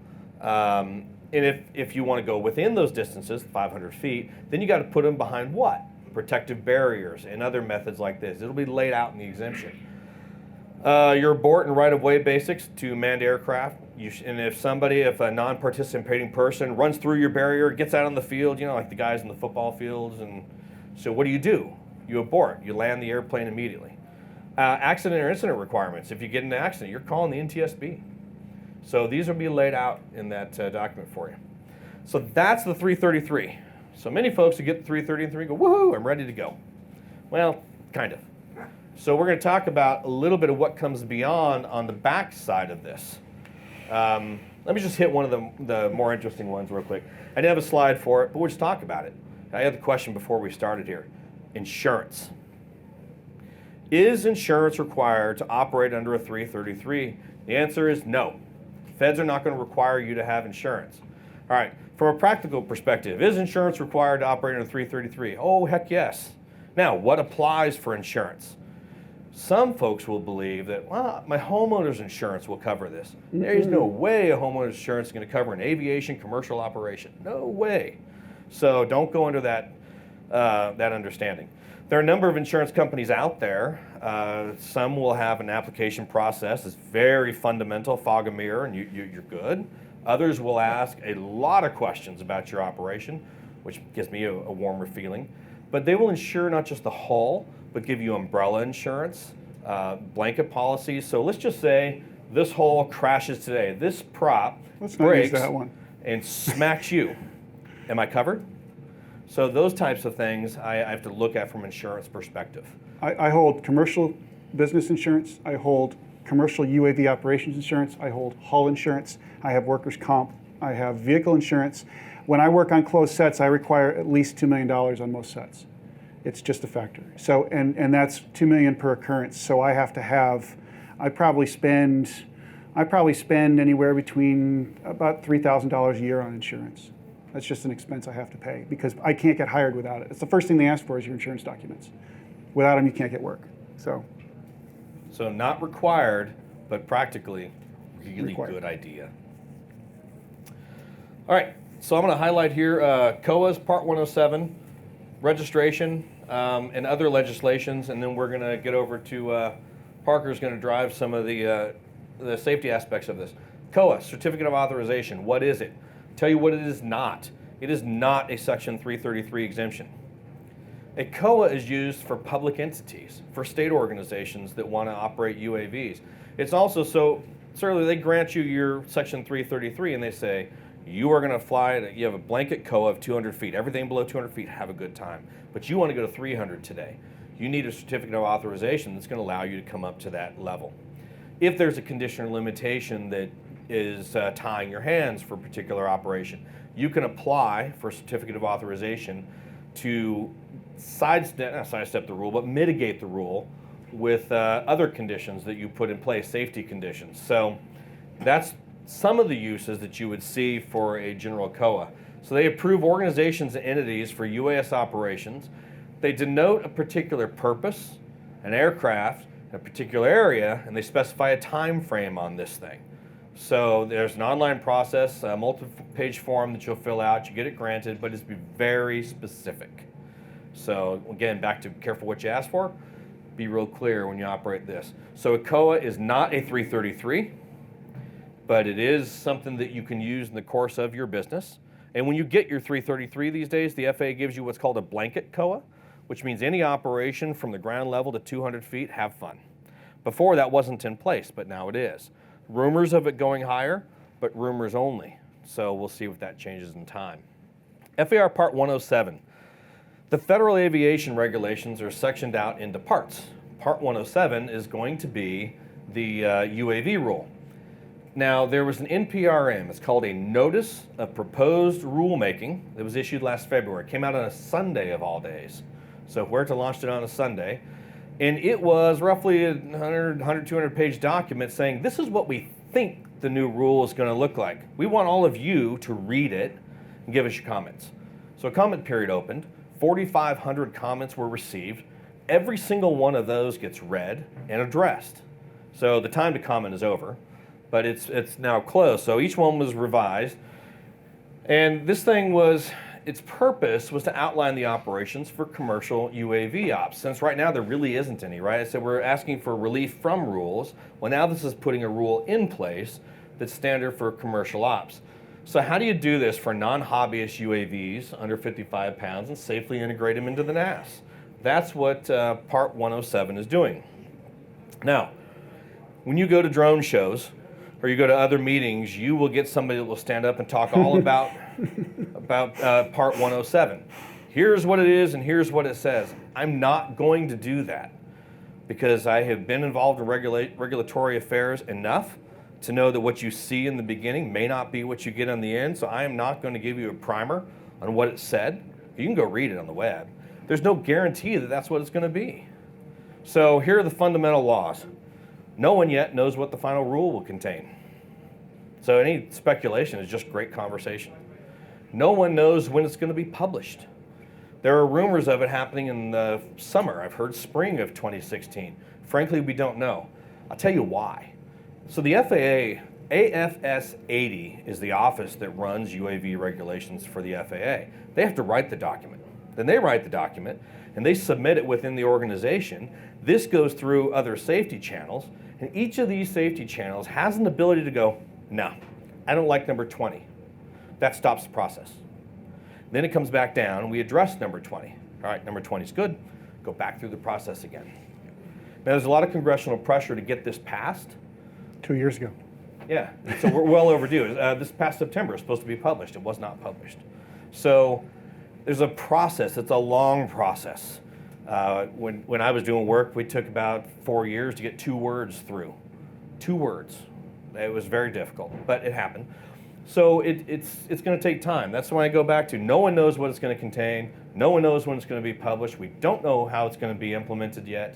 And if you want to go within those distances, 500 feet, then you got to put them behind what? Protective barriers and other methods like this. It'll be laid out in the exemption. Your abort and right-of-way basics to manned aircraft. And if a non-participating person runs through your barrier, gets out on the field, like the guys in the football fields, and so what do? You abort. You land the airplane immediately. Accident or incident requirements. If you get in an accident, you're calling the NTSB. So these will be laid out in that document for you. So that's the 333. So many folks who get the 333 go, woohoo, I'm ready to go. Well, kind of. So we're going to talk about a little bit of what comes beyond on the back side of this. Let me just hit one of the more interesting ones real quick. I didn't have a slide for it, but we'll just talk about it. I had the question before we started here. Insurance. Is insurance required to operate under a 333? The answer is no. Feds are not going to require you to have insurance. All right, from a practical perspective, is insurance required to operate under 333? Oh, heck yes. Now, what applies for insurance? Some folks will believe that, well, my homeowner's insurance will cover this. There's no way a homeowner's insurance is going to cover an aviation commercial operation. No way. So don't go under that understanding. There are a number of insurance companies out there. Some will have an application process. It's very fundamental, fog a mirror, and you're good. Others will ask a lot of questions about your operation, which gives me a warmer feeling. But they will insure not just the hull, but give you umbrella insurance, blanket policies. So let's just say this hull crashes today. This prop breaks and smacks you. Am I covered? So those types of things I have to look at from an insurance perspective. I hold commercial business insurance. I hold commercial UAV operations insurance. I hold hull insurance. I have workers' comp. I have vehicle insurance. When I work on closed sets, I require at least $2 million on most sets. It's just a factor. So, and that's $2 million per occurrence. So I have to have, I probably spend anywhere between about $3,000 a year on insurance. That's just an expense I have to pay because I can't get hired without it. It's the first thing they ask for is your insurance documents. Without them, you can't get work. So not required, but practically really required. Good idea. All right, so I'm going to highlight here COA's Part 107, registration, and other legislations, and then we're going to get over to Parker's going to drive some of the safety aspects of this. COA, Certificate of Authorization, what is it? Tell you what it is not. It is not a Section 333 exemption. A COA is used for public entities, for state organizations that want to operate UAVs. It's also certainly they grant you your Section 333 and they say, you are going to fly, you have a blanket COA of 200 feet. Everything below 200 feet, have a good time. But you want to go to 300 today. You need a certificate of authorization that's going to allow you to come up to that level. If there's a condition or limitation that is tying your hands for a particular operation, you can apply for a certificate of authorization to not sidestep the rule, but mitigate the rule with other conditions that you put in place, safety conditions. So that's some of the uses that you would see for a general COA. So they approve organizations and entities for UAS operations. They denote a particular purpose, an aircraft, a particular area, and they specify a time frame on this thing. So there's an online process, a multi-page form that you'll fill out. You get it granted, but it's very specific. So again, back to careful what you ask for. be real clear when you operate this. So a COA is not a 333, but it is something that you can use in the course of your business. And when you get your 333 these days, the FAA gives you what's called a blanket COA, which means any operation from the ground level to 200 feet, have fun. Before that wasn't in place, but now it is. Rumors of it going higher, but rumors only. So we'll see if that changes in time. FAR Part 107. The Federal Aviation Regulations are sectioned out into parts. Part 107 is going to be the UAV rule. Now, there was an NPRM, it's called a Notice of Proposed Rulemaking, that was issued last February. It came out on a Sunday of all days. So if we're to launch it on a Sunday, and it was roughly a 100, 200 page document saying, this is what we think the new rule is going to look like. We want all of you to read it and give us your comments. So a comment period opened, 4,500 comments were received. Every single one of those gets read and addressed. So the time to comment is over, but it's now closed. So each one was revised. And this thing was, its purpose was to outline the operations for commercial UAV ops. Since right now there really isn't any, right? I said we're asking for relief from rules. Well, now this is putting a rule in place that's standard for commercial ops. So how do you do this for non-hobbyist UAVs under 55 pounds and safely integrate them into the NAS? That's what Part 107 is doing. Now, when you go to drone shows or you go to other meetings, you will get somebody that will stand up and talk all about Part 107. Here's what it is and here's what it says. I'm not going to do that because I have been involved in regulatory affairs enough to know that what you see in the beginning may not be what you get on the end. So I am not going to give you a primer on what it said. You can go read it on the web. There's no guarantee that that's what it's going to be. So here are the fundamental laws. No one yet knows what the final rule will contain. So any speculation is just great conversation. No one knows when it's going to be published. There are rumors of it happening in the summer. I've heard spring of 2016. Frankly, we don't know. I'll tell you why. So the FAA, AFS 80 is the office that runs UAV regulations for the FAA. They have to write the document. Then they write the document and they submit it within the organization. This goes through other safety channels, and each of these safety channels has an ability to go, no, I don't like number 20. That stops the process. Then it comes back down and we address number 20. All right, number 20 is good. Go back through the process again. Now there's a lot of congressional pressure to get this passed. 2 years ago. Yeah, so we're well overdue. This past September it was supposed to be published. It was not published. So there's a process. It's a long process. When I was doing work, we took about 4 years to get 2 words through. 2 words. It was very difficult, but it happened. So it's going to take time. That's when I go back to no one knows what it's going to contain. No one knows when it's going to be published. We don't know how it's going to be implemented yet.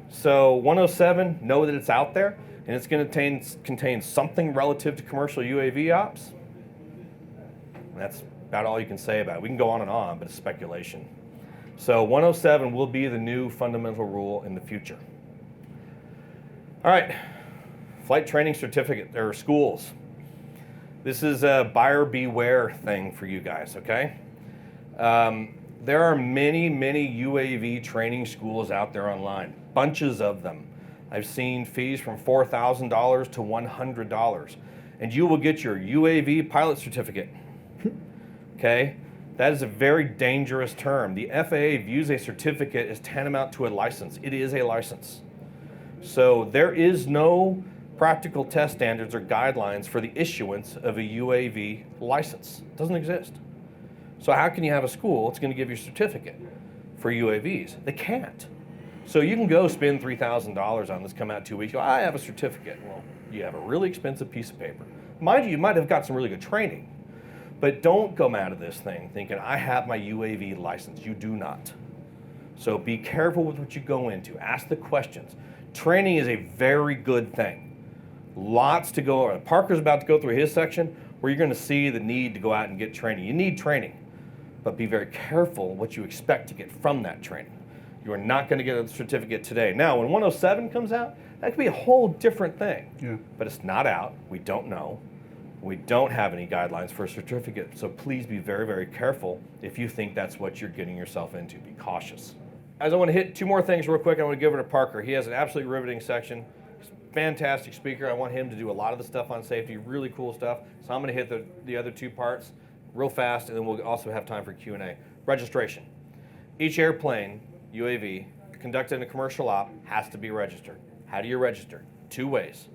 So 107, know that it's out there, and it's going to contain something relative to commercial UAV ops. That's about all you can say about it. We can go on and on, but it's speculation. So 107 will be the new fundamental rule in the future. All right, flight training certificate, or schools. This is a buyer beware thing for you guys, okay? There are many, many UAV training schools out there online, bunches of them. I've seen fees from $4,000 to $100, and you will get your UAV pilot certificate, okay? That is a very dangerous term. The FAA views a certificate as tantamount to a license. It is a license. So there is no practical test standards or guidelines for the issuance of a UAV license. It doesn't exist. So how can you have a school that's going to give you a certificate for UAVs? They can't. So you can go spend $3,000 on this, come out 2 weeks, go, I have a certificate. Well, you have a really expensive piece of paper. Mind you, you might have got some really good training, but don't come out of this thing thinking, I have my UAV license. You do not. So be careful with what you go into. Ask the questions. Training is a very good thing. Lots to go over. Parker's about to go through his section where you're going to see the need to go out and get training. You need training, but be very careful what you expect to get from that training. You are not going to get a certificate today. Now, when 107 comes out, that could be a whole different thing. Yeah. But it's not out. We don't know. We don't have any guidelines for a certificate. So please be very, very careful if you think that's what you're getting yourself into. Be cautious. as I want to hit two more things real quick, I want to give it to Parker. He has an absolutely riveting section. He's a fantastic speaker. I want him to do a lot of the stuff on safety, really cool stuff. So I'm going to hit the other two parts real fast, and then we'll also have time for Q&A. Registration. Each airplane, UAV, conducted in a commercial op has to be registered. How do you register? Two ways.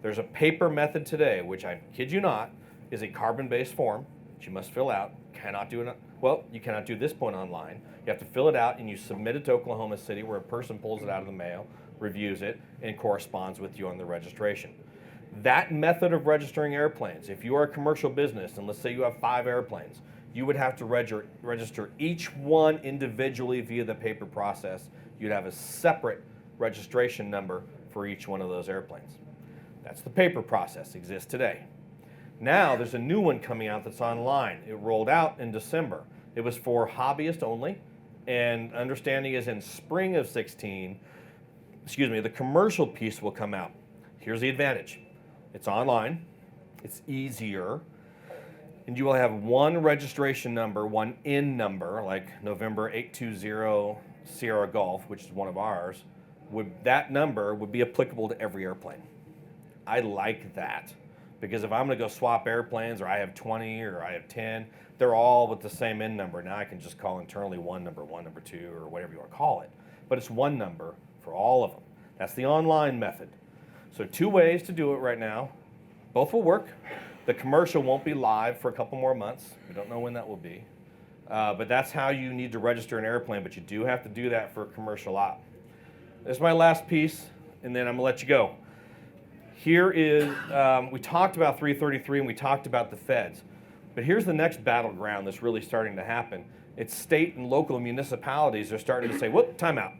There's a paper method today, which I kid you not, is a carbon-based form that you must fill out. Cannot do it. Well, you cannot do this point online. You have to fill it out and you submit it to Oklahoma City, where a person pulls it out of the mail, reviews it, and corresponds with you on the registration. That method of registering airplanes, if you are a commercial business, and let's say you have 5 airplanes, you would have to register each one individually via the paper process. You'd have a separate registration number for each one of those airplanes. That's the paper process, exists today. Now there's a new one coming out that's online. It rolled out in December. It was for hobbyists only, and understanding is in spring of 16, the commercial piece will come out. Here's the advantage. It's online, it's easier, and you will have one registration number, one IN number, like November 820 Sierra Golf, which is one of ours. That number would be applicable to every airplane. I like that, because if I'm going to go swap airplanes, or I have 20 or I have 10, they're all with the same IN number. Now I can just call internally one, number 2, or whatever you want to call it. But it's one number for all of them. That's the online method. So 2 ways to do it right now. Both will work. The commercial won't be live for a couple more months. We don't know when that will be. But that's how you need to register an airplane, but you do have to do that for a commercial op. This is my last piece, and then I'm going to let you go. Here is, we talked about 333 and we talked about the feds, but here's the next battleground that's really starting to happen. It's state and local municipalities are starting to say, whoop, time out.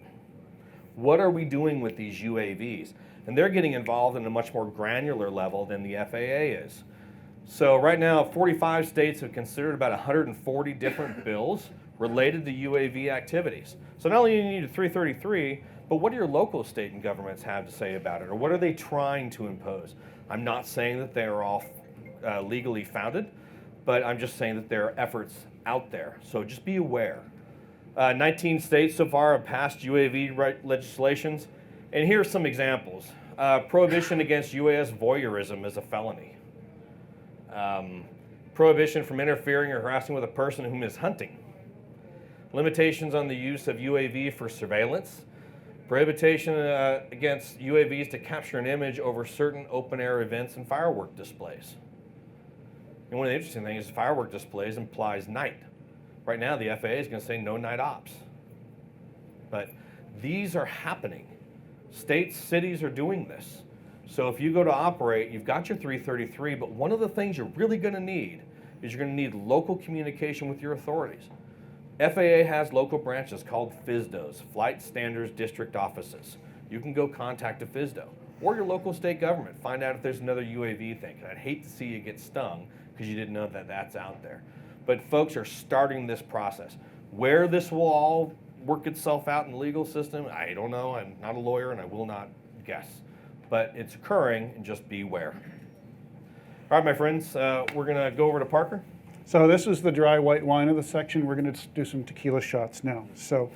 What are we doing with these UAVs? And they're getting involved in a much more granular level than the FAA is. So right now, 45 states have considered about 140 different bills related to UAV activities. So not only do you need a 333, but what do your local state and governments have to say about it, or what are they trying to impose? I'm not saying that they are all legally founded, but I'm just saying that there are efforts out there. So just be aware. 19 states so far have passed UAV legislations, and here are some examples. Prohibition against UAS voyeurism is a felony. Prohibition from interfering or harassing with a person whom is hunting. Limitations on the use of UAV for surveillance. Prohibition against UAVs to capture an image over certain open-air events and firework displays. And one of the interesting things is firework displays implies night. Right now, the FAA is going to say no night ops. But these are happening. States, cities are doing this. So if you go to operate, you've got your 333, but one of the things you're really going to need is you're going to need local communication with your authorities. FAA has local branches called FSDOs, Flight Standards District Offices. You can go contact a FSDO or your local state government. Find out if there's another UAV thing. I'd hate to see you get stung because you didn't know that that's out there. But folks are starting this process. Where this will all work itself out in the legal system, I don't know. I'm not a lawyer and I will not guess. But it's occurring, and just beware. All right, my friends, we're going to go over to Parker. So this is the dry white wine of the section. We're going to do some tequila shots now. So,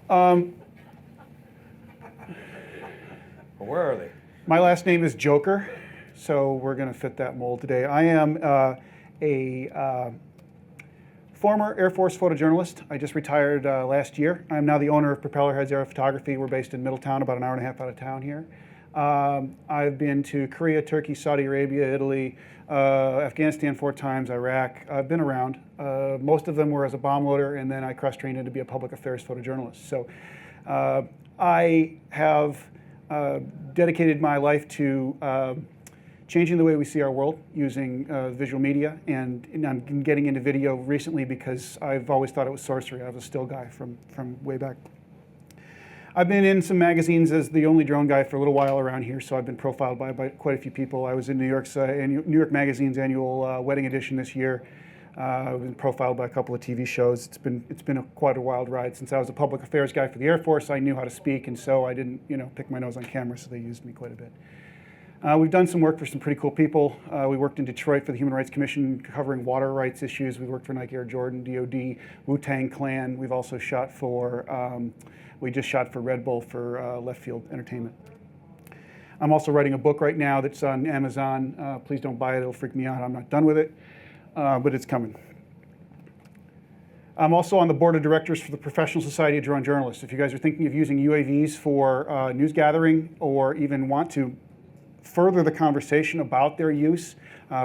Well, where are they? My last name is Joker, so we're going to fit that mold today. I am a former Air Force photojournalist. I just retired last year. I'm now the owner of Propeller Heads Aero Photography. We're based in Middletown, about an hour and a half out of town here. I've been to Korea, Turkey, Saudi Arabia, Italy, Afghanistan 4 times, Iraq. I've been around. Most of them were as a bomb loader, and then I cross-trained to be a public affairs photojournalist. So I have dedicated my life to changing the way we see our world using visual media, and I'm getting into video recently because I've always thought it was sorcery. I was a still guy from way back. I've been in some magazines as the only drone guy for a little while around here, so I've been profiled by quite a few people. I was in New York Magazine's annual wedding edition this year. I've been profiled by a couple of TV shows. It's been quite a wild ride. Since I was a public affairs guy for the Air Force, I knew how to speak, and so I didn't pick my nose on camera, so they used me quite a bit. We've done some work for some pretty cool people. We worked in Detroit for the Human Rights Commission covering water rights issues. We worked for Nike Air Jordan, DOD, Wu-Tang Clan. We've also shot for, we just shot for Red Bull for Left Field Entertainment. I'm also writing a book right now that's on Amazon. Please don't buy it, it'll freak me out. I'm not done with it, but it's coming. I'm also on the board of directors for the Professional Society of Drone Journalists. If you guys are thinking of using UAVs for news gathering or even want to further the conversation about their use,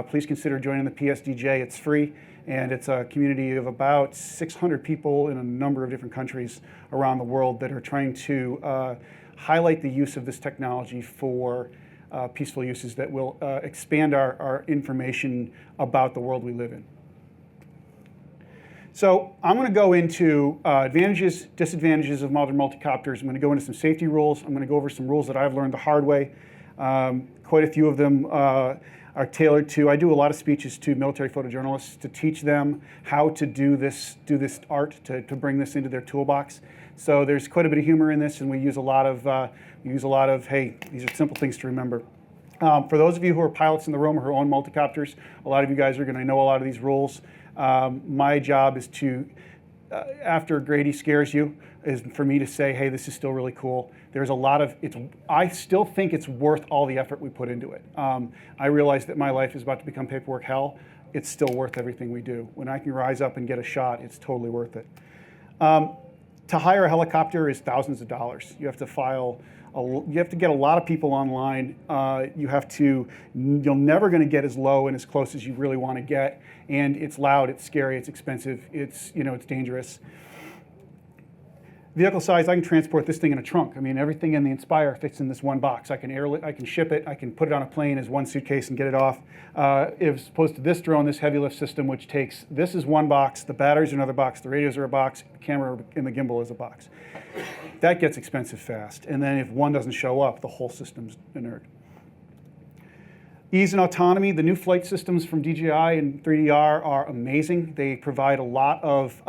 please consider joining the PSDJ. It's free, and it's a community of about 600 people in a number of different countries around the world that are trying to highlight the use of this technology for peaceful uses that will expand our information about the world we live in. So I'm going to go into advantages, disadvantages of modern multicopters. I'm going to go into some safety rules. I'm going to go over some rules that I've learned the hard way. Quite a few of them are tailored to, I do a lot of speeches to military photojournalists to teach them how to do this art, to bring this into their toolbox. So there's quite a bit of humor in this, and we use a lot of, hey, these are simple things to remember. For those of you who are pilots in the room or who own multicopters, a lot of you guys are going to know a lot of these rules. My job is to, after Grady scares you, is for me to say, hey, this is still really cool. There's a lot of, I still think it's worth all the effort we put into it. I realize that my life is about to become paperwork hell. It's still worth everything we do. When I can rise up and get a shot, it's totally worth it. To hire a helicopter is thousands of dollars. You have to file, you have to get a lot of people online. You're never going to get as low and as close as you really want to get. And it's loud, it's scary, it's expensive, it's dangerous. Vehicle size, I can transport this thing in a trunk. I mean, everything in the Inspire fits in this one box. I can ship it, I can put it on a plane as one suitcase and get it off. As opposed to this drone, this heavy lift system, which takes, this is one box, the batteries are another box, the radios are a box, the camera and the gimbal is a box. That gets expensive fast. And then if one doesn't show up, the whole system's inert. Ease and autonomy, the new flight systems from DJI and 3DR are amazing. They provide a lot of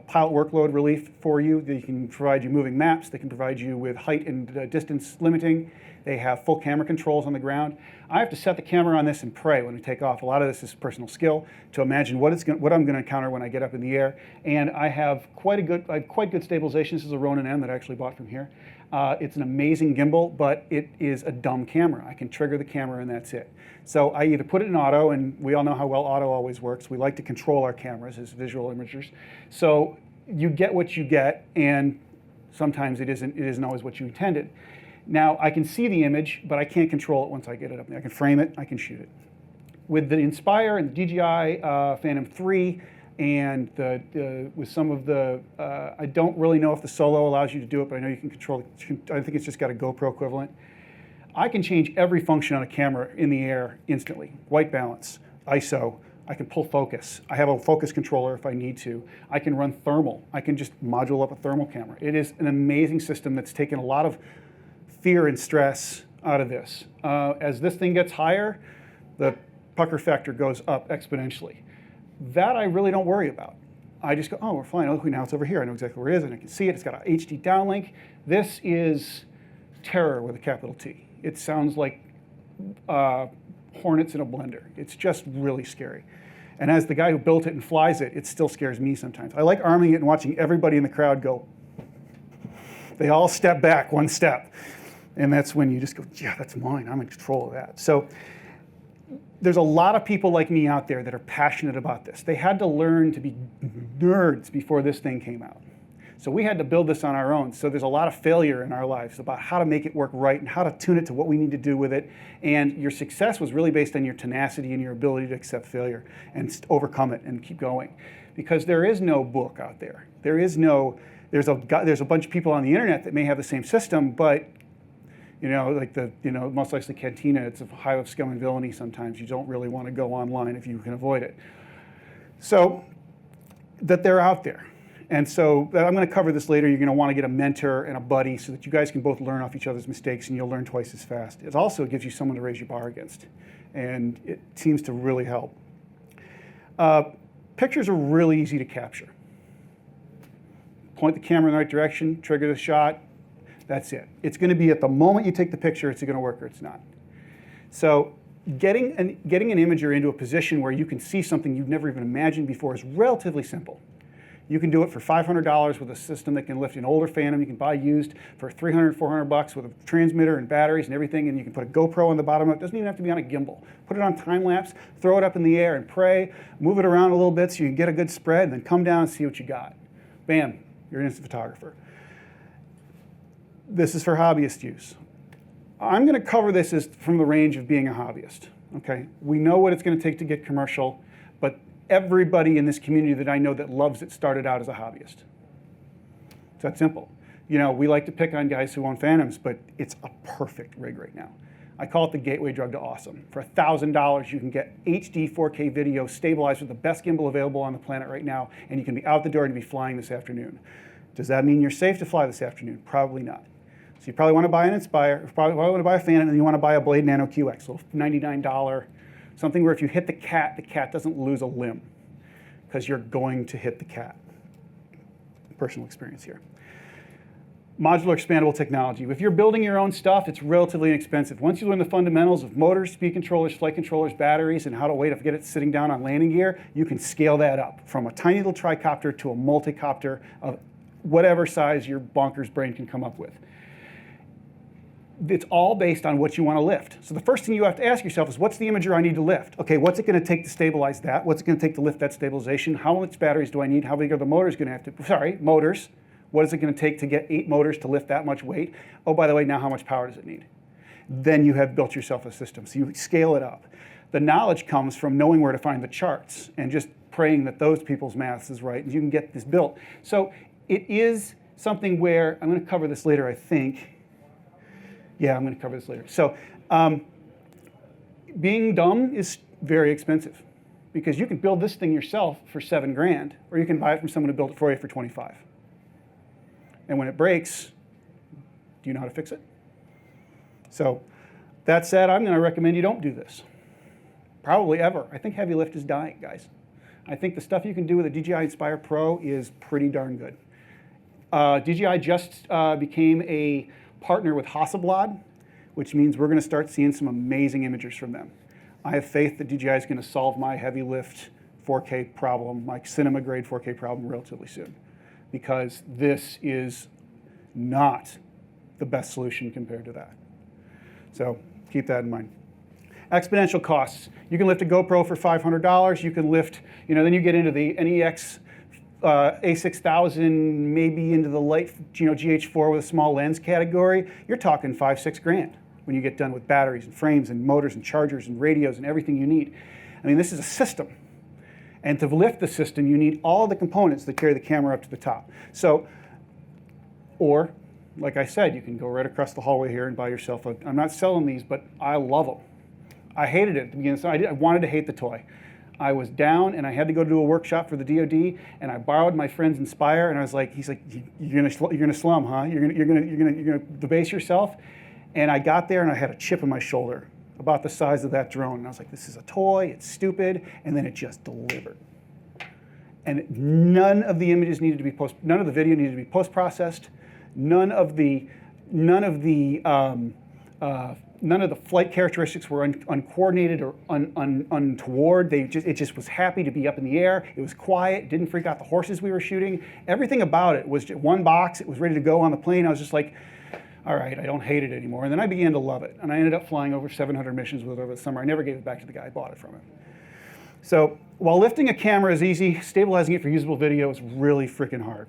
pilot workload relief for you. They can provide you moving maps. They can provide you with height and distance limiting. They have full camera controls on the ground. I have to set the camera on this and pray when we take off. A lot of this is personal skill to imagine what I'm going to encounter when I get up in the air. And I have quite good stabilization. This is a Ronin M that I actually bought from here. It's an amazing gimbal, but it is a dumb camera. I can trigger the camera and that's it. So I either put it in auto, and we all know how well auto always works. We like to control our cameras as visual imagers. So you get what you get, and sometimes it isn't always what you intended. Now, I can see the image, but I can't control it once I get it up there. I can frame it, I can shoot it. With the Inspire and the DJI Phantom 3, and with some of the, I don't really know if the Solo allows you to do it, but I know you can control it. I think it's just got a GoPro equivalent. I can change every function on a camera in the air instantly. White balance, ISO, I can pull focus. I have a focus controller if I need to. I can run thermal. I can just module up a thermal camera. It is an amazing system that's taken a lot of fear and stress out of this. As this thing gets higher, the pucker factor goes up exponentially. That I really don't worry about. I just go, oh, we're flying. Oh, now it's over here. I know exactly where it is, and I can see it. It's got an HD downlink. This is terror with a capital T. It sounds like hornets in a blender. It's just really scary. And as the guy who built it and flies it, it still scares me sometimes. I like arming it and watching everybody in the crowd go. They all step back one step. And that's when you just go, yeah, that's mine. I'm in control of that. So there's a lot of people like me out there that are passionate about this. They had to learn to be nerds before this thing came out. So we had to build this on our own. So there's a lot of failure in our lives about how to make it work right and how to tune it to what we need to do with it. And your success was really based on your tenacity and your ability to accept failure and overcome it and keep going. Because there is no book out there. There's a bunch of people on the internet that may have the same system, but most likely Cantina, it's a hive of scum and villainy sometimes. You don't really want to go online if you can avoid it. So that they're out there. And so I'm going to cover this later. You're going to want to get a mentor and a buddy so that you guys can both learn off each other's mistakes and you'll learn twice as fast. It also gives you someone to raise your bar against. And it seems to really help. Pictures are really easy to capture. Point the camera in the right direction, trigger the shot, that's it. It's going to be at the moment you take the picture, it's going to work or it's not. So getting an imager into a position where you can see something you've never even imagined before is relatively simple. You can do it for $500 with a system that can lift an older Phantom. You can buy used for $300, $400 with a transmitter and batteries and everything, and you can put a GoPro on the bottom of it. It doesn't even have to be on a gimbal. Put it on time lapse, throw it up in the air and pray, move it around a little bit so you can get a good spread, and then come down and see what you got. Bam, you're an instant photographer. This is for hobbyist use. I'm going to cover this as from the range of being a hobbyist. Okay, we know what it's going to take to get commercial, but everybody in this community that I know that loves it started out as a hobbyist. It's that simple. You know, we like to pick on guys who own Phantoms, but it's a perfect rig right now. I call it the gateway drug to awesome. For $1,000, you can get HD 4K video stabilized with the best gimbal available on the planet right now, and you can be out the door and be flying this afternoon. Does that mean you're safe to fly this afternoon? Probably not. So you probably want to buy an Inspire, probably want to buy a Phantom, and you want to buy a Blade Nano QX, so $99, something where if you hit the cat doesn't lose a limb, because you're going to hit the cat. Personal experience here. Modular expandable technology. If you're building your own stuff, it's relatively inexpensive. Once you learn the fundamentals of motors, speed controllers, flight controllers, batteries, and how to wait to get it sitting down on landing gear, you can scale that up from a tiny little tricopter to a multicopter of whatever size your bonkers brain can come up with. It's all based on what you want to lift. So the first thing you have to ask yourself is, what's the imager I need to lift? Okay, what's it going to take to stabilize that? What's it going to take to lift that stabilization? How much batteries do I need? How big are the motors going to have to, motors. What is it going to take to get 8 motors to lift that much weight? Oh, by the way, now how much power does it need? Then you have built yourself a system. So you scale it up. The knowledge comes from knowing where to find the charts and just praying that those people's maths is right and you can get this built. So it is something where, I'm going to cover this later, I think. Yeah, I'm going to cover this later. So being dumb is very expensive because you can build this thing yourself for $7 grand, or you can buy it from someone who built it for you for 25. And when it breaks, do you know how to fix it? So that said, I'm going to recommend you don't do this. Probably ever. I think heavy lift is dying, guys. I think the stuff you can do with a DJI Inspire Pro is pretty darn good. DJI just became a partner with Hasselblad, which means we're going to start seeing some amazing imagers from them. I have faith that DJI is going to solve my heavy lift 4K problem, my cinema grade 4K problem relatively soon, because this is not the best solution compared to that. So keep that in mind. Exponential costs. You can lift a GoPro for $500. You can lift, then you get into the NEX A6000, maybe into the light, GH4 with a small lens category. You're talking $5-6 grand when you get done with batteries and frames and motors and chargers and radios and everything you need. I mean, this is a system. And to lift the system, you need all of the components that carry the camera up to the top. So, or, like I said, you can go right across the hallway here and buy yourself a, I'm not selling these, but I love them. I hated it at the beginning, so I wanted to hate the toy. I was down and I had to go do a workshop for the DoD, and I borrowed my friend's Inspire, and I was like, he's like, you're gonna slum, huh? You're gonna debase yourself? And I got there and I had a chip in my shoulder about the size of that drone, and I was like, this is a toy, it's stupid, and then it just delivered. And none of the images needed to be none of the video needed to be post-processed, none of the flight characteristics were uncoordinated or untoward. It just was happy to be up in the air. It was quiet. It didn't freak out the horses we were shooting. Everything about it was just one box. It was ready to go on the plane. I was just like, all right, I don't hate it anymore. And then I began to love it. And I ended up flying over 700 missions with it over the summer. I never gave it back to the guy I bought it from him. So while lifting a camera is easy, stabilizing it for usable video is really freaking hard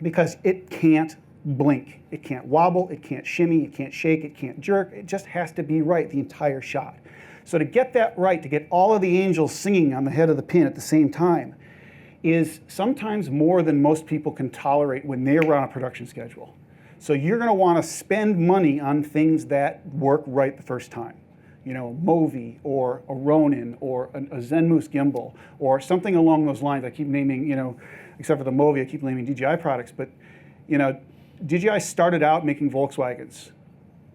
because it can't blink. It can't wobble, it can't shimmy, it can't shake, it can't jerk. It just has to be right the entire shot. So to get that right, to get all of the angels singing on the head of the pin at the same time, is sometimes more than most people can tolerate when they're on a production schedule. So you're going to want to spend money on things that work right the first time. A Movi or a Ronin or a Zenmoose gimbal or something along those lines. I keep naming, except for the Movi, I keep naming DJI products, but DJI started out making Volkswagens,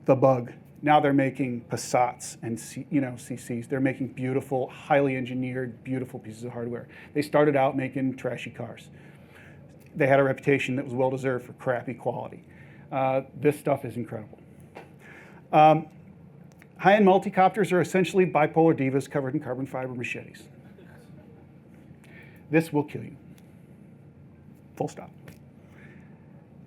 the Bug. Now they're making Passats and CCs. They're making beautiful, highly engineered, beautiful pieces of hardware. They started out making trashy cars. They had a reputation that was well-deserved for crappy quality. This stuff is incredible. High-end multicopters are essentially bipolar divas covered in carbon fiber machetes. This will kill you. Full stop.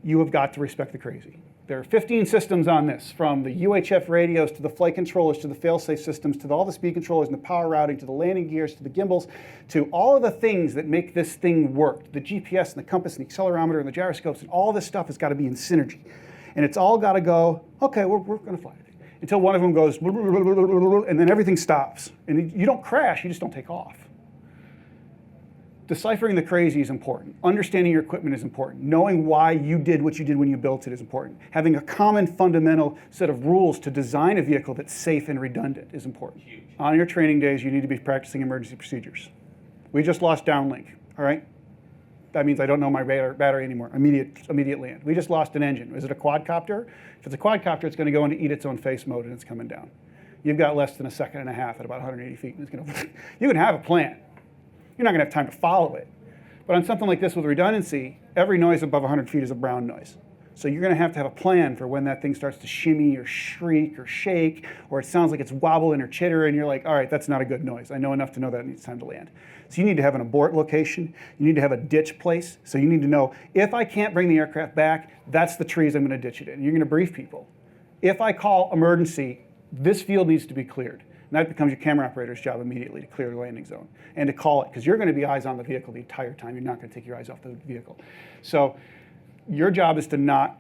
You have got to respect the crazy. There are 15 systems on this, from the UHF radios to the flight controllers to the fail-safe systems to all the speed controllers and the power routing to the landing gears to the gimbals to all of the things that make this thing work. The GPS and the compass and the accelerometer and the gyroscopes and all this stuff has got to be in synergy. And it's all got to go, okay, we're going to fly it. Until one of them goes, and then everything stops. And you don't crash, you just don't take off. Deciphering the crazy is important. Understanding your equipment is important. Knowing why you did what you did when you built it is important. Having a common fundamental set of rules to design a vehicle that's safe and redundant is important. Huge. On your training days, you need to be practicing emergency procedures. We just lost downlink, all right? That means I don't know my battery anymore. Immediate land. We just lost an engine. Is it a quadcopter? If it's a quadcopter, it's going to go into eat its own face mode and it's coming down. You've got less than a second and a half at about 180 feet. And it's going to, you can have a plan. You're not going to have time to follow it. But on something like this with redundancy, every noise above 100 feet is a brown noise. So you're going to have a plan for when that thing starts to shimmy or shriek or shake, or it sounds like it's wobbling or chitter, and you're like, all right, that's not a good noise. I know enough to know that it's time to land. So you need to have an abort location. You need to have a ditch place. So you need to know, if I can't bring the aircraft back, that's the trees I'm going to ditch it in. You're going to brief people. If I call emergency, this field needs to be cleared. And that becomes your camera operator's job immediately, to clear the landing zone and to call it, because you're going to be eyes on the vehicle the entire time. You're not going to take your eyes off the vehicle. So your job is to not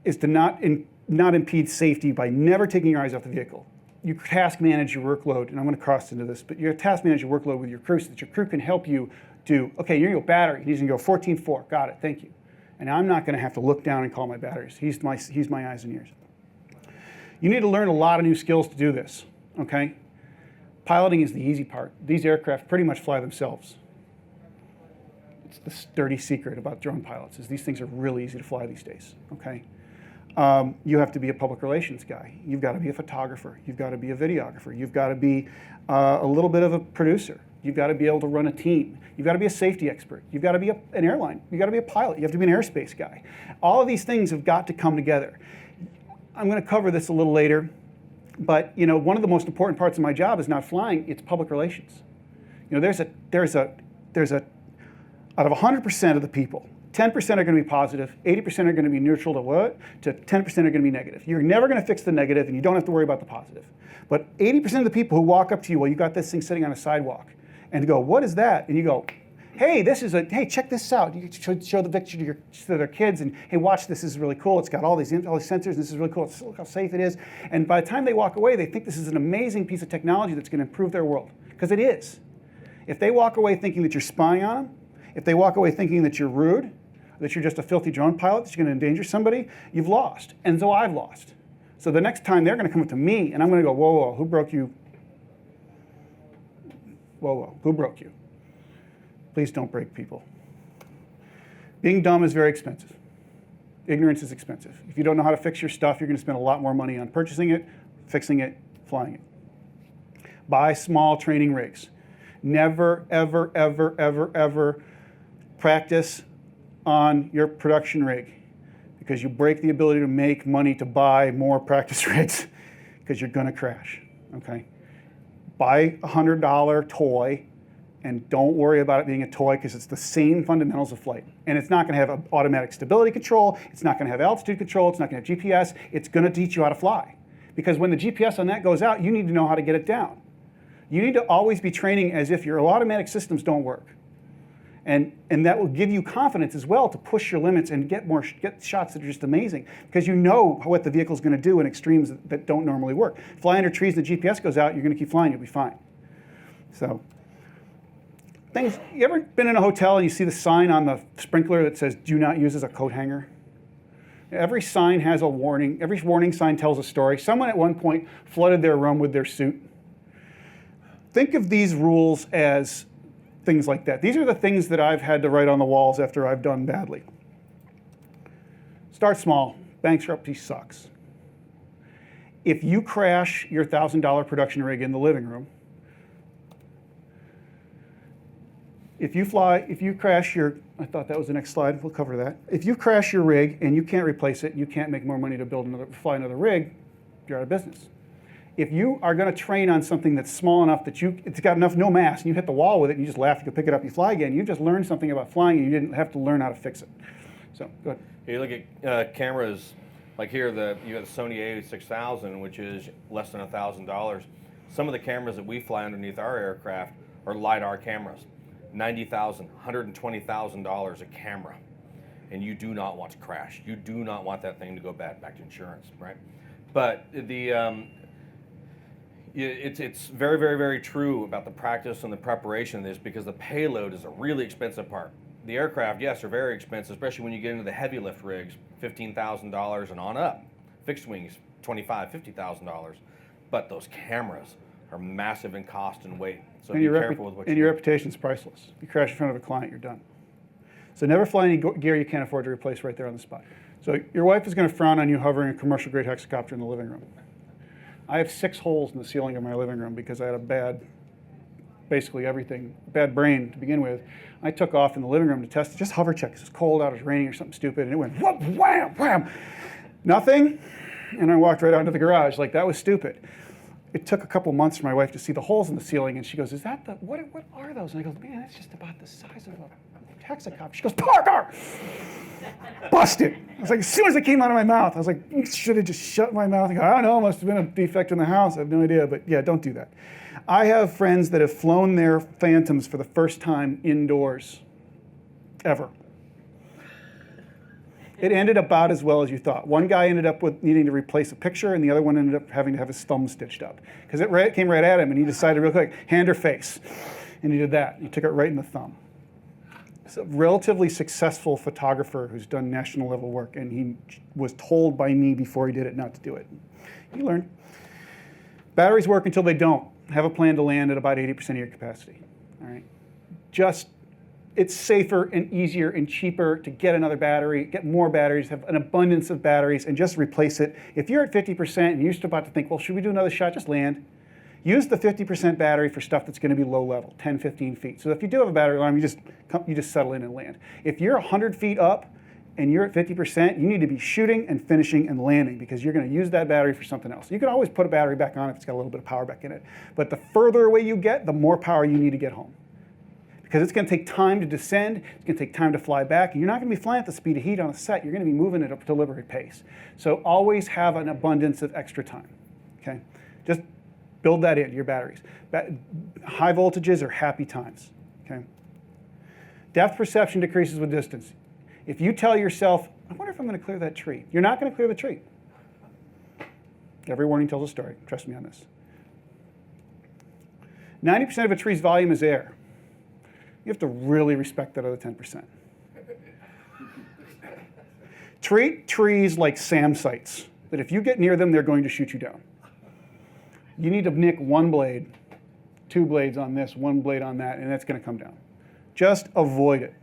impede safety by never taking your eyes off the vehicle. You task manage your workload, and I'm going to cross into this, but you task manage your workload with your crew so that your crew can help you do, okay, you're going to go battery. He's going to go 14.4. Got it. Thank you. And I'm not going to have to look down and call my batteries. He's my eyes and ears. You need to learn a lot of new skills to do this, okay? Piloting is the easy part. These aircraft pretty much fly themselves. It's the dirty secret about drone pilots, is these things are really easy to fly these days, okay? You have to be a public relations guy. You've got to be a photographer. You've got to be a videographer. You've got to be a little bit of a producer. You've got to be able to run a team. You've got to be a safety expert. You've got to be an airline. You've got to be a pilot. You have to be an airspace guy. All of these things have got to come together. I'm going to cover this a little later. But one of the most important parts of my job is not flying; it's public relations. There's a out of 100% of the people, 10% are going to be positive, 80% are going to be neutral to what? To 10% are going to be negative. You're never going to fix the negative, and you don't have to worry about the positive. But 80% of the people who walk up to you while you got this thing sitting on a sidewalk, and go, "What is that?" and you go, "Hey, hey, check this out." You show the picture to their kids, and hey, watch this. This is really cool. It's got all these sensors. And this is really cool. Look how safe it is. And by the time they walk away, they think this is an amazing piece of technology that's going to improve their world, because it is. If they walk away thinking that you're spying on them, if they walk away thinking that you're rude, that you're just a filthy drone pilot, that you're going to endanger somebody, you've lost. And so I've lost. So the next time they're going to come up to me, and I'm going to go, "Whoa, whoa, who broke you? Whoa, whoa, who broke you?" Please don't break people. Being dumb is very expensive. Ignorance is expensive. If you don't know how to fix your stuff, you're going to spend a lot more money on purchasing it, fixing it, flying it. Buy small training rigs. Never, ever, ever, ever, ever practice on your production rig, because you break the ability to make money to buy more practice rigs, because you're going to crash, okay? Buy a $100 toy, and don't worry about it being a toy, because it's the same fundamentals of flight. And it's not going to have automatic stability control. It's not going to have altitude control. It's not going to have GPS. It's going to teach you how to fly. Because when the GPS on that goes out, you need to know how to get it down. You need to always be training as if your automatic systems don't work. And that will give you confidence as well to push your limits and get shots that are just amazing, because you know what the vehicle's going to do in extremes that don't normally work. Fly under trees and the GPS goes out, you're going to keep flying, you'll be fine. So, you ever been in a hotel and you see the sign on the sprinkler that says, "Do not use as a coat hanger"? Every sign has a warning. Every warning sign tells a story. Someone at one point flooded their room with their suit. Think of these rules as things like that. These are the things that I've had to write on the walls after I've done badly. Start small. Bankruptcy sucks. If you crash your $1,000 production rig in the living room, if you crash your, I thought that was the next slide, we'll cover that. If you crash your rig and you can't replace it, you can't make more money to fly another rig, you're out of business. If you are going to train on something that's small enough that it's got enough no mass, and you hit the wall with it, and you just laugh, you pick it up, you fly again. You just learned something about flying, and you didn't have to learn how to fix it. So go ahead. You look at cameras, like here, you have the Sony A6000, which is less than $1,000. Some of the cameras that we fly underneath our aircraft are LiDAR cameras, $90,000, $120,000 a camera, and you do not want to crash. You do not want that thing to go bad. Back to insurance, right? But it's very, very, very true about the practice and the preparation of this, because the payload is a really expensive part. The aircraft, yes, are very expensive, especially when you get into the heavy lift rigs, $15,000 and on up. Fixed wings, $25,000, $50,000. But those cameras are massive in cost and weight. So be careful with what you do. And your reputation's priceless. You crash in front of a client, you're done. So never fly any gear you can't afford to replace right there on the spot. So your wife is going to frown on you hovering a commercial grade hexacopter in the living room. I have 6 holes in the ceiling of my living room because I had basically everything, bad brain to begin with. I took off in the living room to test it, just hover check. It was cold out, it was raining or something stupid, and it went whoop, wham, wham, nothing. And I walked right out into the garage like that was stupid. It took a couple months for my wife to see the holes in the ceiling, and she goes, "Is that what are those?" And I go, "Man, that's just about the size of a hexacopter." She goes, "Parker!" Busted. I was like, as soon as it came out of my mouth, I was like, should have just shut my mouth and go, I don't know, must have been a defect in the house. I have no idea, but yeah, don't do that. I have friends that have flown their Phantoms for the first time indoors, ever. It ended about as well as you thought. One guy ended up with needing to replace a picture, and the other one ended up having to have his thumb stitched up. Because it came right at him, and he decided real quick, hand or face. And he did that. He took it right in the thumb. He's a relatively successful photographer who's done national level work, and he was told by me before he did it not to do it. You learn. Batteries work until they don't. Have a plan to land at about 80% of your capacity. All right. It's safer and easier and cheaper to get another battery, get more batteries, have an abundance of batteries, and just replace it. If you're at 50% and you're just about to think, well, should we do another shot? Just land. Use the 50% battery for stuff that's going to be low level, 10, 15 feet. So if you do have a battery alarm, you just settle in and land. If you're 100 feet up and you're at 50%, you need to be shooting and finishing and landing, because you're going to use that battery for something else. You can always put a battery back on if it's got a little bit of power back in it. But the further away you get, the more power you need to get home. Because it's going to take time to descend, it's going to take time to fly back, and you're not going to be flying at the speed of heat on a set. You're going to be moving at a deliberate pace. So always have an abundance of extra time. Okay? Just build that into your batteries. High voltages are happy times. Okay? Depth perception decreases with distance. If you tell yourself, I wonder if I'm going to clear that tree, you're not going to clear the tree. Every warning tells a story. Trust me on this. 90% of a tree's volume is air. You have to really respect that other 10%. Treat trees like SAM sites, that if you get near them, they're going to shoot you down. You need to nick one blade, 2 blades on this, 1 blade on that, and that's going to come down. Just avoid it.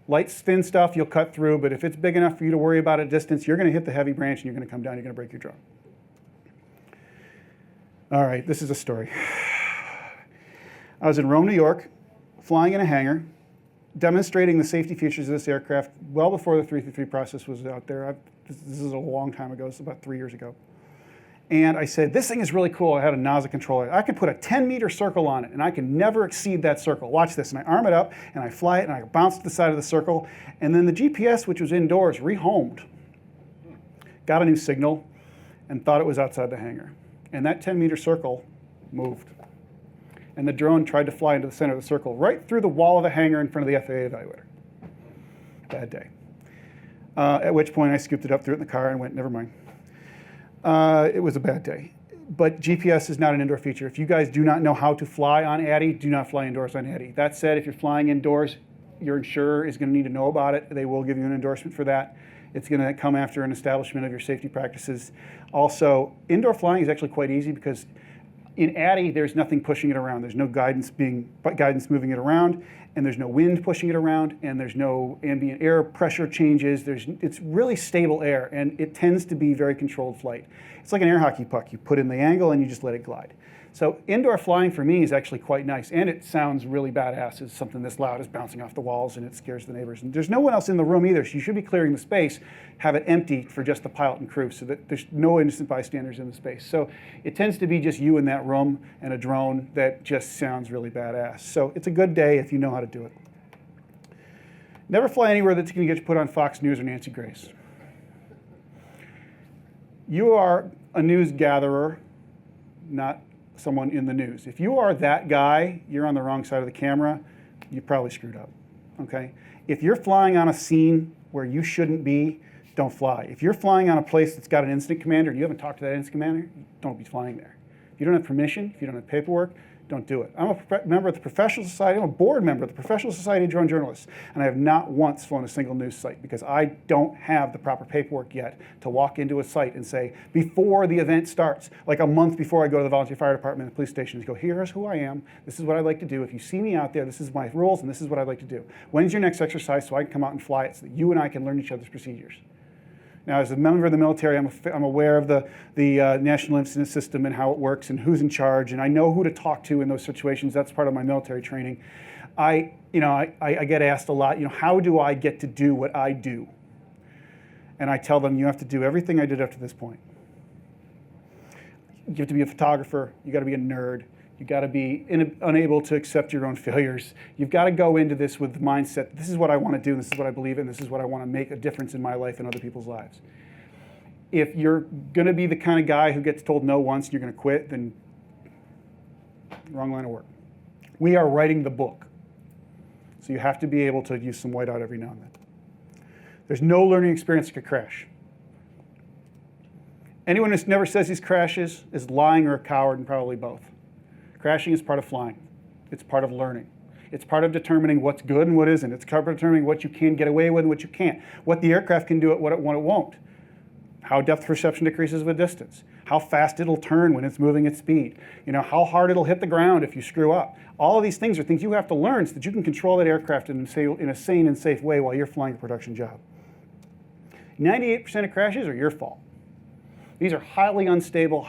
Light, thin stuff you'll cut through, but if it's big enough for you to worry about at distance, you're going to hit the heavy branch and you're going to come down, you're going to break your drone. All right, this is a story. I was in Rome, New York, flying in a hangar, demonstrating the safety features of this aircraft well before the 333 process was out there. This is a long time ago, it's about 3 years ago. And I said, this thing is really cool. I had a NASA controller. I can put a 10-meter circle on it, and I can never exceed that circle. Watch this. And I arm it up, and I fly it, and I bounce to the side of the circle. And then the GPS, which was indoors, rehomed, got a new signal, and thought it was outside the hangar. And that 10-meter circle moved. And the drone tried to fly into the center of the circle, right through the wall of the hangar in front of the FAA evaluator. Bad day. At which point I scooped it up, threw it in the car, and went, never mind. It was a bad day. But GPS is not an indoor feature. If you guys do not know how to fly on ADDI, do not fly indoors on ADDI. That said, if you're flying indoors, your insurer is going to need to know about it. They will give you an endorsement for that. It's going to come after an establishment of your safety practices. Also, indoor flying is actually quite easy because in ADDI, there's nothing pushing it around. There's no guidance moving it around, and there's no wind pushing it around, and there's no ambient air pressure changes. It's really stable air, and it tends to be very controlled flight. It's like an air hockey puck. You put in the angle, and you just let it glide. So indoor flying for me is actually quite nice, and it sounds really badass. It's something this loud is bouncing off the walls, and it scares the neighbors. And there's no one else in the room either, so you should be clearing the space, have it empty for just the pilot and crew, so that there's no innocent bystanders in the space. So it tends to be just you in that room and a drone that just sounds really badass. So it's a good day if you know how to do it. Never fly anywhere that's going to get you put on Fox News or Nancy Grace. You are a news gatherer, not someone in the news. If you are that guy, you're on the wrong side of the camera, you probably screwed up, okay? If you're flying on a scene where you shouldn't be, don't fly. If you're flying on a place that's got an incident commander and you haven't talked to that incident commander, don't be flying there. If you don't have permission, if you don't have paperwork, don't do it. I'm a member of the Professional Society, I'm a board member of the Professional Society of Drone Journalists, and I have not once flown a single news site because I don't have the proper paperwork yet to walk into a site and say, before the event starts, like a month before I go to the volunteer fire department and the police station, go, here's who I am, this is what I'd like to do. If you see me out there, this is my rules, and this is what I'd like to do. When's your next exercise so I can come out and fly it so that you and I can learn each other's procedures? Now, as a member of the military, I'm aware of the National Incident System and how it works and who's in charge, and I know who to talk to in those situations. That's part of my military training. I get asked a lot, how do I get to do what I do? And I tell them, you have to do everything I did up to this point. You have to be a photographer. You got to be a nerd. You got to be unable to accept your own failures. You've got to go into this with the mindset, this is what I want to do, and this is what I believe in, this is what I want to make a difference in my life and other people's lives. If you're going to be the kind of guy who gets told no once and you're going to quit, then wrong line of work. We are writing the book. So you have to be able to use some whiteout every now and then. There's no learning experience that could crash. Anyone who never says he crashes is lying or a coward, and probably both. Crashing is part of flying. It's part of learning. It's part of determining what's good and what isn't. It's part of determining what you can get away with and what you can't. What the aircraft can do and what it won't. How depth perception decreases with distance. How fast it'll turn when it's moving at speed. How hard it'll hit the ground if you screw up. All of these things are things you have to learn so that you can control that aircraft in a sane and safe way while you're flying a production job. 98% of crashes are your fault. These are highly unstable,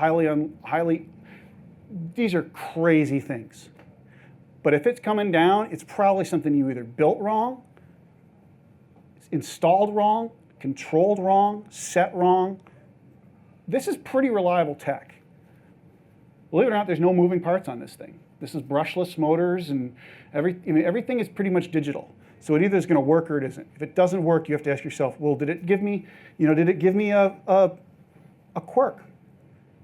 these are crazy things. But if it's coming down, it's probably something you either built wrong, installed wrong, controlled wrong, set wrong. This is pretty reliable tech. Believe it or not, there's no moving parts on this thing. This is brushless motors, and everything is pretty much digital. So it either is going to work or it isn't. If it doesn't work, you have to ask yourself, well, did it give me a quirk?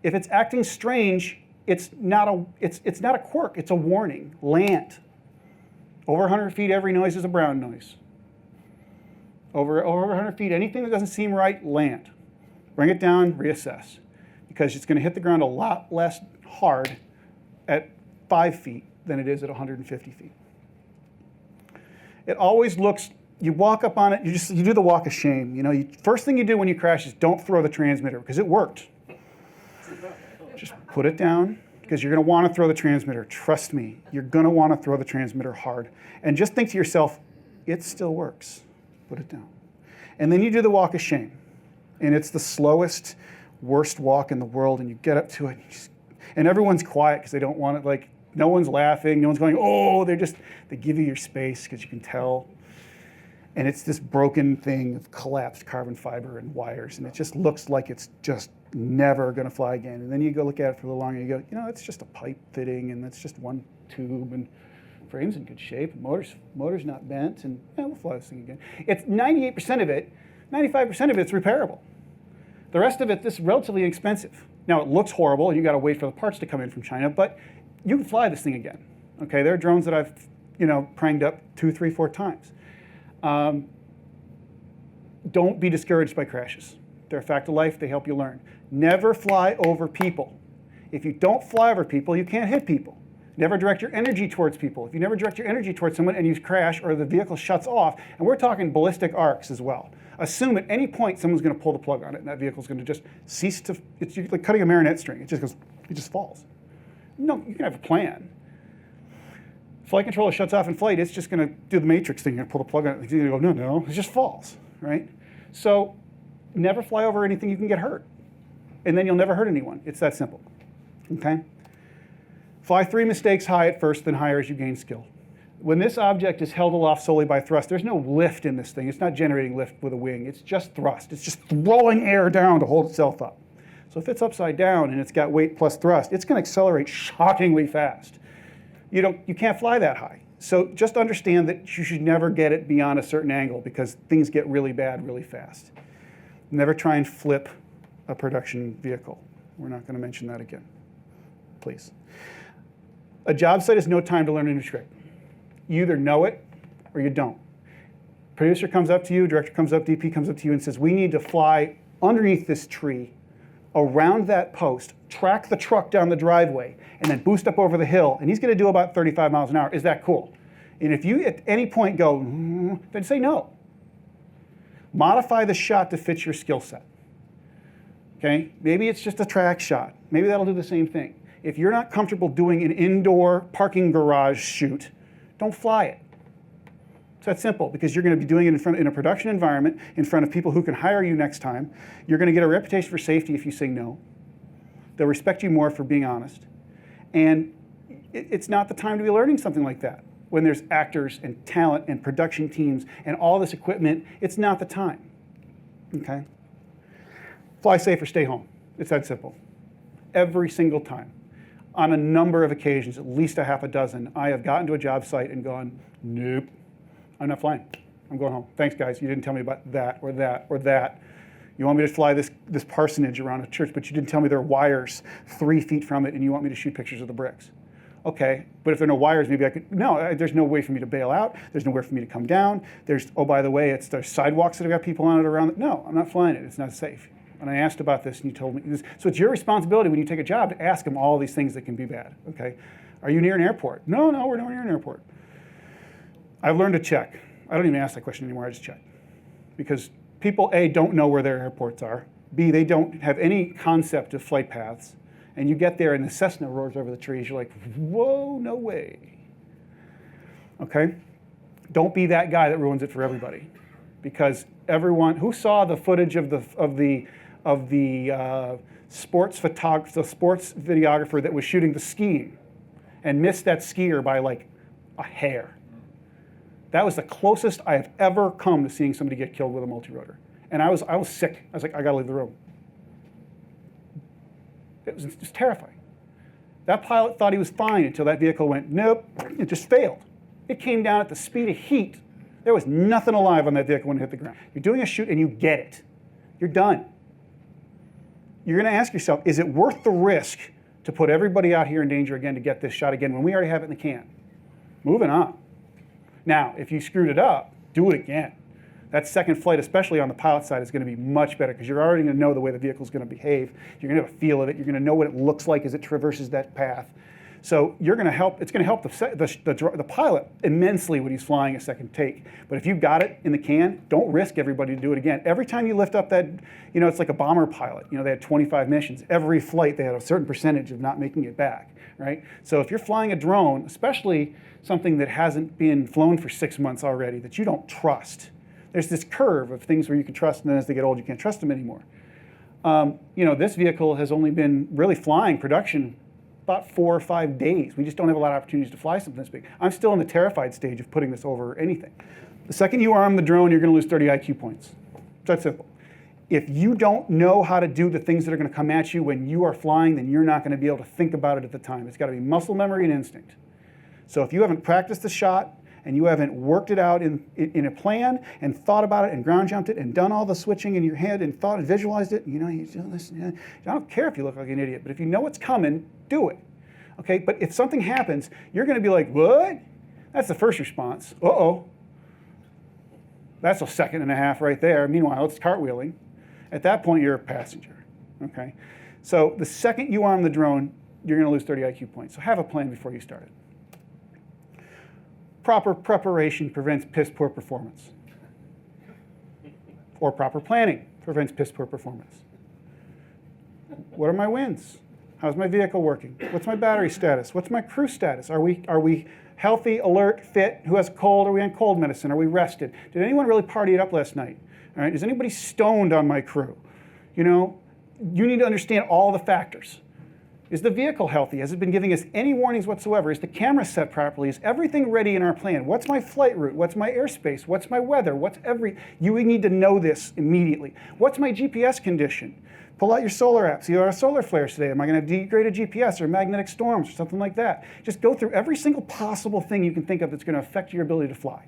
If it's acting strange, it's not a quirk, it's a warning. Land. Over 100 feet, every noise is a brown noise. Over 100 feet, anything that doesn't seem right, land. Bring it down, reassess. Because it's going to hit the ground a lot less hard at 5 feet than it is at 150 feet. It always looks, you walk up on it, you do the walk of shame. First thing you do when you crash is don't throw the transmitter, because it worked. Just put it down, because you're going to want to throw the transmitter. Trust me, you're going to want to throw the transmitter hard. And just think to yourself, it still works. Put it down. And then you do the walk of shame. And it's the slowest, worst walk in the world, and you get up to it, and everyone's quiet because they don't want it, like, no one's laughing, no one's going, oh, they give you your space because you can tell. And it's this broken thing of collapsed carbon fiber and wires, and it just looks like it's just never going to fly again. And then you go look at it for a little longer, and you go, it's just a pipe fitting, and that's just one tube, and frame's in good shape, motor's not bent, and we'll fly this thing again. It's 98% of it, 95% of it's repairable. The rest of it, this is relatively inexpensive. Now, it looks horrible, and you got to wait for the parts to come in from China, but you can fly this thing again. Okay, there are drones that I've, pranged up 2, 3, 4 times. Don't be discouraged by crashes. They're a fact of life. They help you learn. Never fly over people. If you don't fly over people, you can't hit people. Never direct your energy towards people. If you never direct your energy towards someone and you crash or the vehicle shuts off, and we're talking ballistic arcs as well, assume at any point someone's going to pull the plug on it and that vehicle's going to just cease to, it's like cutting a marionette string. It just falls. No, you can have a plan. Flight controller shuts off in flight, it's just going to do the matrix thing and pull the plug on it. It's going to go, no, it just falls, right? So never fly over anything you can get hurt. And then you'll never hurt anyone. It's that simple, okay? Fly 3 mistakes high at first, then higher as you gain skill. When this object is held aloft solely by thrust, there's no lift in this thing. It's not generating lift with a wing. It's just thrust. It's just throwing air down to hold itself up. So if it's upside down and it's got weight plus thrust, it's going to accelerate shockingly fast. You can't fly that high. So just understand that you should never get it beyond a certain angle because things get really bad really fast. Never try and flip a production vehicle. We're not going to mention that again, please. A job site is no time to learn a new trick. You either know it or you don't. Producer comes up to you, director comes up, DP comes up to you and says, we need to fly underneath this tree, around that post, track the truck down the driveway, and then boost up over the hill, and he's going to do about 35 miles an hour. Is that cool? And if you at any point go, then say no. Modify the shot to fit your skill set. Okay? Maybe it's just a track shot.Maybe that'll do the same thing. If you're not comfortable doing an indoor parking garage shoot, don't fly it. It's that simple, because you're going to be doing it in a production environment, in front of people who can hire you next time. You're going to get a reputation for safety if you say no. They'll respect you more for being honest. And it's not the time to be learning something like that. When there's actors and talent and production teams and all this equipment, it's not the time. Okay? Fly safe or stay home. It's that simple. Every single time. On a number of occasions, at least a half a dozen, I have gotten to a job site and gone, nope, I'm not flying. I'm going home. Thanks, guys. You didn't tell me about that or that or that. You want me to fly this parsonage around a church, but you didn't tell me there are wires 3 feet from it, and you want me to shoot pictures of the bricks. Okay, but if there are no wires, maybe I could. No, there's no way for me to bail out. There's nowhere for me to come down. There's, oh, by the way, there's sidewalks that have got people on it around it. No, I'm not flying it. It's not safe. And I asked about this, and you told me this. So it's your responsibility when you take a job to ask them all these things that can be bad. Okay, are you near an airport? No, we're nowhere near an airport. I've learned to check. I don't even ask that question anymore. I just check, because people, A, don't know where their airports are. B, they don't have any concept of flight paths. And you get there and the Cessna roars over the trees. You're like, whoa, no way. Okay? Don't be that guy that ruins it for everybody. Because everyone, who saw the footage of the sports videographer that was shooting the skiing and missed that skier by like a hair? That was the closest I have ever come to seeing somebody get killed with a multi-rotor. And I was sick. I was like, I gotta leave the room. It was just terrifying. That pilot thought he was fine until that vehicle went, nope, it just failed. It came down at the speed of heat. There was nothing alive on that vehicle when it hit the ground. You're doing a shoot and you get it. You're done. You're gonna ask yourself, is it worth the risk to put everybody out here in danger again to get this shot again when we already have it in the can? Moving on. Now, if you screwed it up, do it again. That second flight, especially on the pilot side, is going to be much better because you're already going to know the way the vehicle is going to behave. You're going to have a feel of it. You're going to know what it looks like as it traverses that path. So you're going to help. It's going to help the pilot immensely when he's flying a second take. But if you've got it in the can, don't risk everybody to do it again. Every time you lift up that, it's like a bomber pilot. They had 25 missions. Every flight they had a certain percentage of not making it back, right? So if you're flying a drone, especially something that hasn't been flown for 6 months already, that you don't trust, there's this curve of things where you can trust, and then as they get old, you can't trust them anymore. This vehicle has only been really flying production about 4 or 5 days. We just don't have a lot of opportunities to fly something this big. I'm still in the terrified stage of putting this over anything. The second you arm the drone, you're going to lose 30 IQ points. It's that simple. If you don't know how to do the things that are going to come at you when you are flying, then you're not going to be able to think about it at the time. It's got to be muscle memory and instinct. So if you haven't practiced the shot, and you haven't worked it out in a plan and thought about it and ground jumped it and done all the switching in your head and thought and visualized it, you do this. I don't care if you look like an idiot, but if you know what's coming, do it. Okay, but if something happens, you're going to be like, what? That's the first response. Uh-oh. That's a second and a half right there. Meanwhile, it's cartwheeling. At that point, you're a passenger. Okay, so the second you arm the drone, you're going to lose 30 IQ points. So have a plan before you start it. Proper preparation prevents piss poor performance. Or proper planning prevents piss poor performance. What are my wins? How's my vehicle working? What's my battery status? What's my crew status? Are we healthy, alert, fit? Who has a cold? Are we on cold medicine? Are we rested? Did anyone really party it up last night? All right, is anybody stoned on my crew? You need to understand all the factors. Is the vehicle healthy? Has it been giving us any warnings whatsoever? Is the camera set properly? Is everything ready in our plan? What's my flight route? What's my airspace? What's my weather? You need to know this immediately. What's my GPS condition? Pull out your solar apps. You are solar flares today. Am I going to have degraded GPS or magnetic storms or something like that? Just go through every single possible thing you can think of that's going to affect your ability to fly.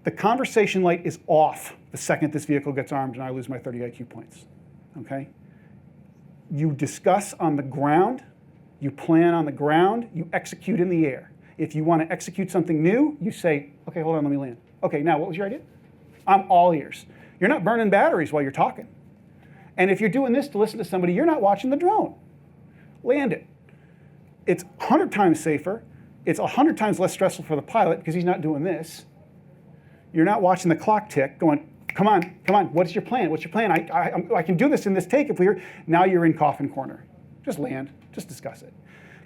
The conversation light is off the second this vehicle gets armed and I lose my 30 IQ points, okay? You discuss on the ground, you plan on the ground, you execute in the air. If you want to execute something new, you say, okay, hold on, let me land. Okay, now what was your idea? I'm all ears. You're not burning batteries while you're talking. And if you're doing this to listen to somebody, you're not watching the drone. Land it. It's 100 times safer. It's 100 times less stressful for the pilot because he's not doing this. You're not watching the clock tick going, come on, what's your plan? What's your plan? I can do this in this take if we're, now you're in coffin corner. Just land, just discuss it.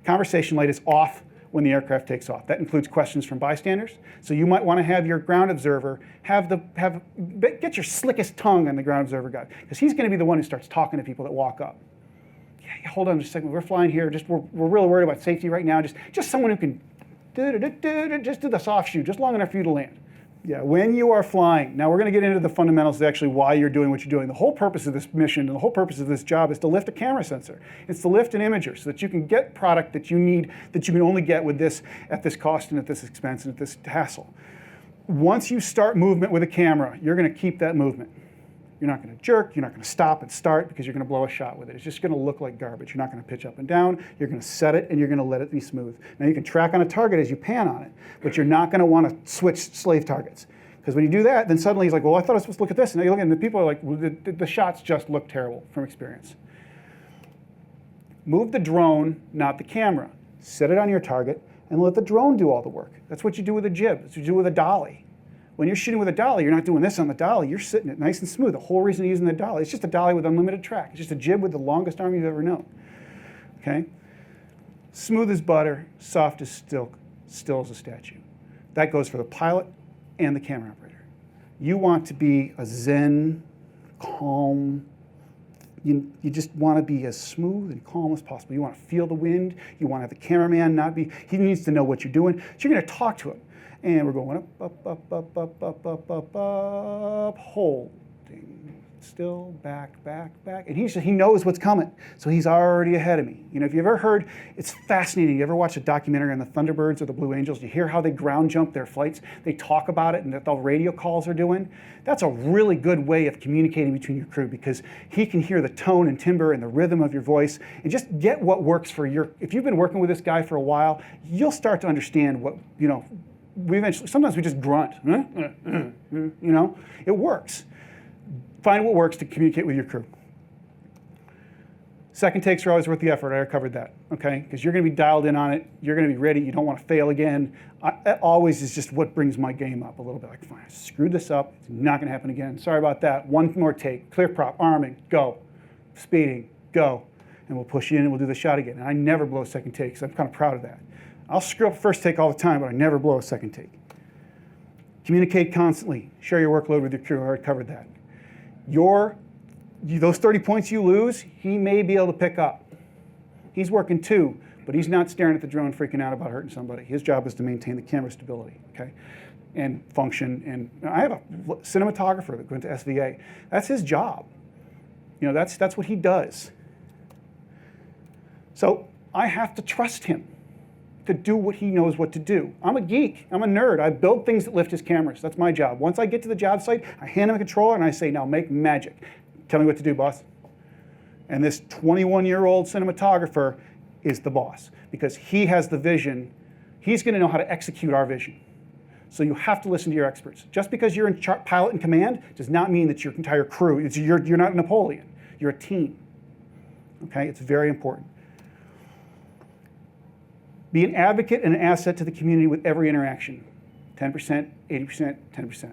Conversation light is off when the aircraft takes off. That includes questions from bystanders. So you might want to have your ground observer get your slickest tongue on the ground observer guy, because he's going to be the one who starts talking to people that walk up. Yeah, hold on just a second, we're flying here, we're really worried about safety right now, just someone who can just do the soft shoe, just long enough for you to land. Yeah, when you are flying, now we're going to get into the fundamentals of actually why you're doing what you're doing. The whole purpose of this mission and the whole purpose of this job is to lift a camera sensor. It's to lift an imager so that you can get product that you need, that you can only get with this, at this cost and at this expense and at this hassle. Once you start movement with a camera, you're going to keep that movement. You're not going to jerk, you're not going to stop and start because you're going to blow a shot with it. It's just going to look like garbage. You're not going to pitch up and down, you're going to set it and you're going to let it be smooth. Now you can track on a target as you pan on it, but you're not going to want to switch slave targets. Because when you do that, then suddenly he's like, well, I thought I was supposed to look at this. And now you look and the people are like, well, the shots just look terrible from experience. Move the drone, not the camera. Set it on your target and let the drone do all the work. That's what you do with a jib. That's what you do with a dolly. When you're shooting with a dolly, you're not doing this on the dolly. You're sitting it nice and smooth. The whole reason you're using the dolly, it's just a dolly with unlimited track. It's just a jib with the longest arm you've ever known. Okay? Smooth as butter, soft as silk, still as a statue. That goes for the pilot and the camera operator. You want to be a zen, calm, you just want to be as smooth and calm as possible. You want to feel the wind. You want to have the cameraman he needs to know what you're doing. So you're going to talk to him. And we're going up, holding, still, back. And he knows what's coming. So he's already ahead of me. You know, if you've ever heard, it's fascinating. You ever watch a documentary on the Thunderbirds or the Blue Angels? You hear how they ground jump their flights. They talk about it and that the radio calls are doing. That's a really good way of communicating between your crew because he can hear the tone and timbre and the rhythm of your voice and just get what works for if you've been working with this guy for a while, you'll start to understand what, you know, sometimes we just grunt, you know? It works. Find what works to communicate with your crew. Second takes are always worth the effort. I already covered that, okay? Because you're going to be dialed in on it. You're going to be ready. You don't want to fail again. That always is just what brings my game up a little bit. Like, fine, I screwed this up. It's not going to happen again. Sorry about that. One more take. Clear prop, arming, go. Speeding, go. And we'll push you in and we'll do the shot again. And I never blow a second take, so I'm kind of proud of that. I'll screw up first take all the time, but I never blow a second take. Communicate constantly. Share your workload with your crew. I already covered that. Those 30 points you lose, he may be able to pick up. He's working too, but he's not staring at the drone freaking out about hurting somebody. His job is to maintain the camera stability, okay, and function. And I have a cinematographer that went to SVA. That's his job. You know, that's what he does. So I have to trust him to do what he knows what to do. I'm a geek, I'm a nerd. I build things that lift his cameras. That's my job. Once I get to the job site, I hand him a controller and I say, now make magic. Tell me what to do, boss. And this 21-year-old cinematographer is the boss because he has the vision. He's gonna know how to execute our vision. So you have to listen to your experts. Just because you're in pilot and command does not mean that your entire crew, you're not Napoleon, you're a team. Okay, it's very important. Be an advocate and an asset to the community with every interaction. 10%, 80%, 10%.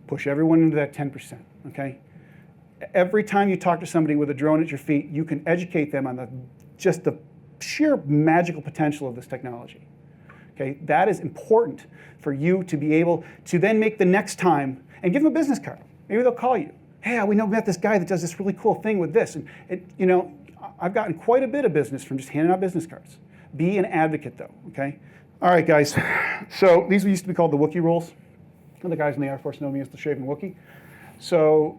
Push everyone into that 10%, okay? Every time you talk to somebody with a drone at your feet, you can educate them on just the sheer magical potential of this technology, okay? That is important for you to be able to then make the next time and give them a business card. Maybe they'll call you. Hey, we met this guy that does this really cool thing with this. And you know, I've gotten quite a bit of business from just handing out business cards. Be an advocate though, okay? All right, guys. So these used to be called the Wookiee rules. The guys in the Air Force know me as the Shaven Wookiee. So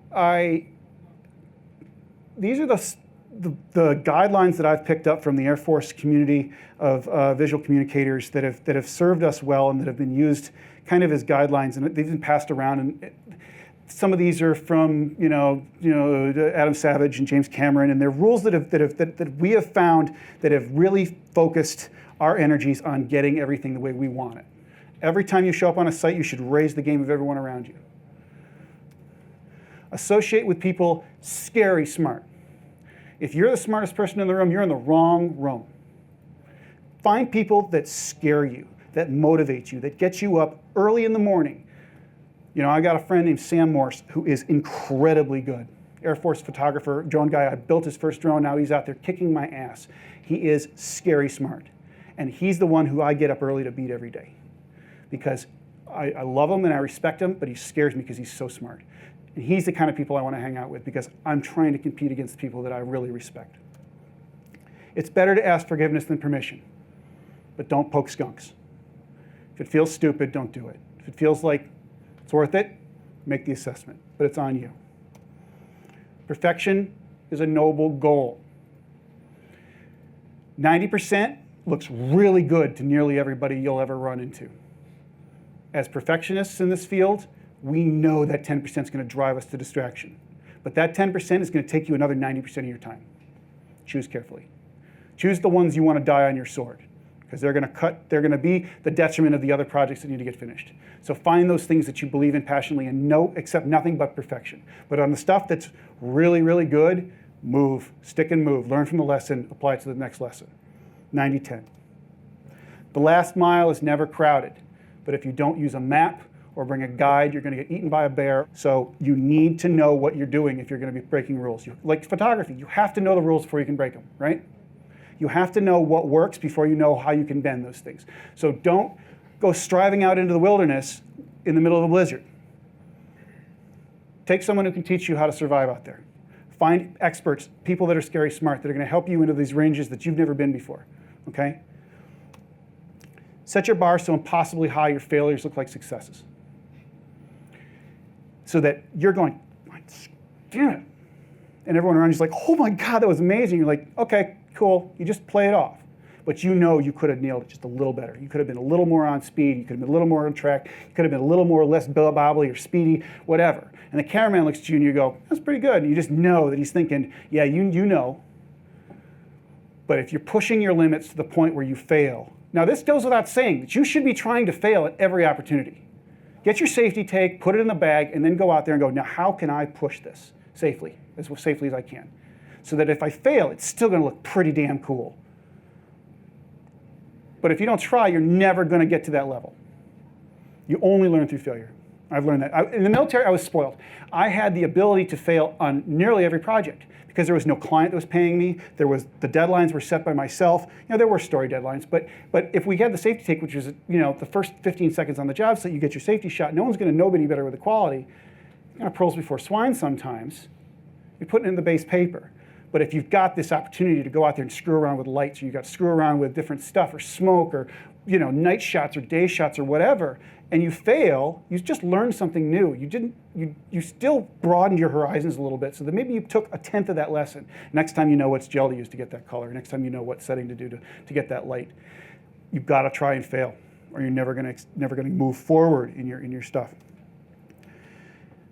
these are the guidelines that I've picked up from the Air Force community of visual communicators that have served us well and that have been used kind of as guidelines, and they've been passed around. And some of these are from Adam Savage and James Cameron, and they're rules that we have found that have really focused our energies on getting everything the way we want it. Every time you show up on a site, you should raise the game of everyone around you. Associate with people scary smart. If you're the smartest person in the room, you're in the wrong room. Find people that scare you, that motivate you, that get you up early in the morning. I got a friend named Sam Morse who is incredibly good. Air Force photographer, drone guy. I built his first drone. Now he's out there kicking my ass. He is scary smart. And he's the one who I get up early to beat every day. Because I love him and I respect him, but he scares me because he's so smart. And he's the kind of people I want to hang out with because I'm trying to compete against people that I really respect. It's better to ask forgiveness than permission, but don't poke skunks. If it feels stupid, don't do it. If it feels like it's worth it, make the assessment, but it's on you. Perfection is a noble goal. 90% looks really good to nearly everybody you'll ever run into. As perfectionists in this field, we know that 10% is going to drive us to distraction. But that 10% is going to take you another 90% of your time. Choose carefully. Choose the ones you want to die on your sword, because they're going to be the detriment of the other projects that need to get finished. So find those things that you believe in passionately and accept nothing but perfection. But on the stuff that's really, really good, move, stick and move. Learn from the lesson, apply it to the next lesson. 90-10. The last mile is never crowded, but if you don't use a map or bring a guide, you're going to get eaten by a bear. So you need to know what you're doing if you're going to be breaking rules. Like photography, you have to know the rules before you can break them, right? You have to know what works before you know how you can bend those things. So don't go striving out into the wilderness in the middle of a blizzard. Take someone who can teach you how to survive out there. Find experts, people that are scary smart, that are going to help you into these ranges that you've never been before, okay? Set your bar so impossibly high your failures look like successes. So that you're going, damn it. And everyone around you is like, oh my God, that was amazing. You're like, okay, cool. You just play it off. But you know you could have nailed it just a little better. You could have been a little more on speed. You could have been a little more on track. You could have been a little more less bobbly or speedy, whatever. And the cameraman looks at you and you go, that's pretty good. And you just know that he's thinking, yeah, you know. But if you're pushing your limits to the point where you fail. Now this goes without saying that you should be trying to fail at every opportunity. Get your safety take, put it in the bag, and then go out there and go, now how can I push this safely, as safely as I can? So that if I fail, it's still going to look pretty damn cool. But if you don't try, you're never going to get to that level. You only learn through failure. I've learned that. In the military, I was spoiled. I had the ability to fail on nearly every project because there was no client that was paying me. The deadlines were set by myself. There were story deadlines, but if we had the safety take, which was the first 15 seconds on the job, so you get your safety shot, no one's going to know any better with the quality. Pearls before swine sometimes. You're putting it in the base paper. But if you've got this opportunity to go out there and screw around with lights, or you've got to screw around with different stuff or smoke or night shots or day shots or whatever, and you fail, you just learned something new. You still broadened your horizons a little bit so that maybe you took 1/10 of that lesson. Next time you know what's gel to use to get that color. Next time you know what setting to do to get that light. You've got to try and fail, or you're never going to move forward in your stuff.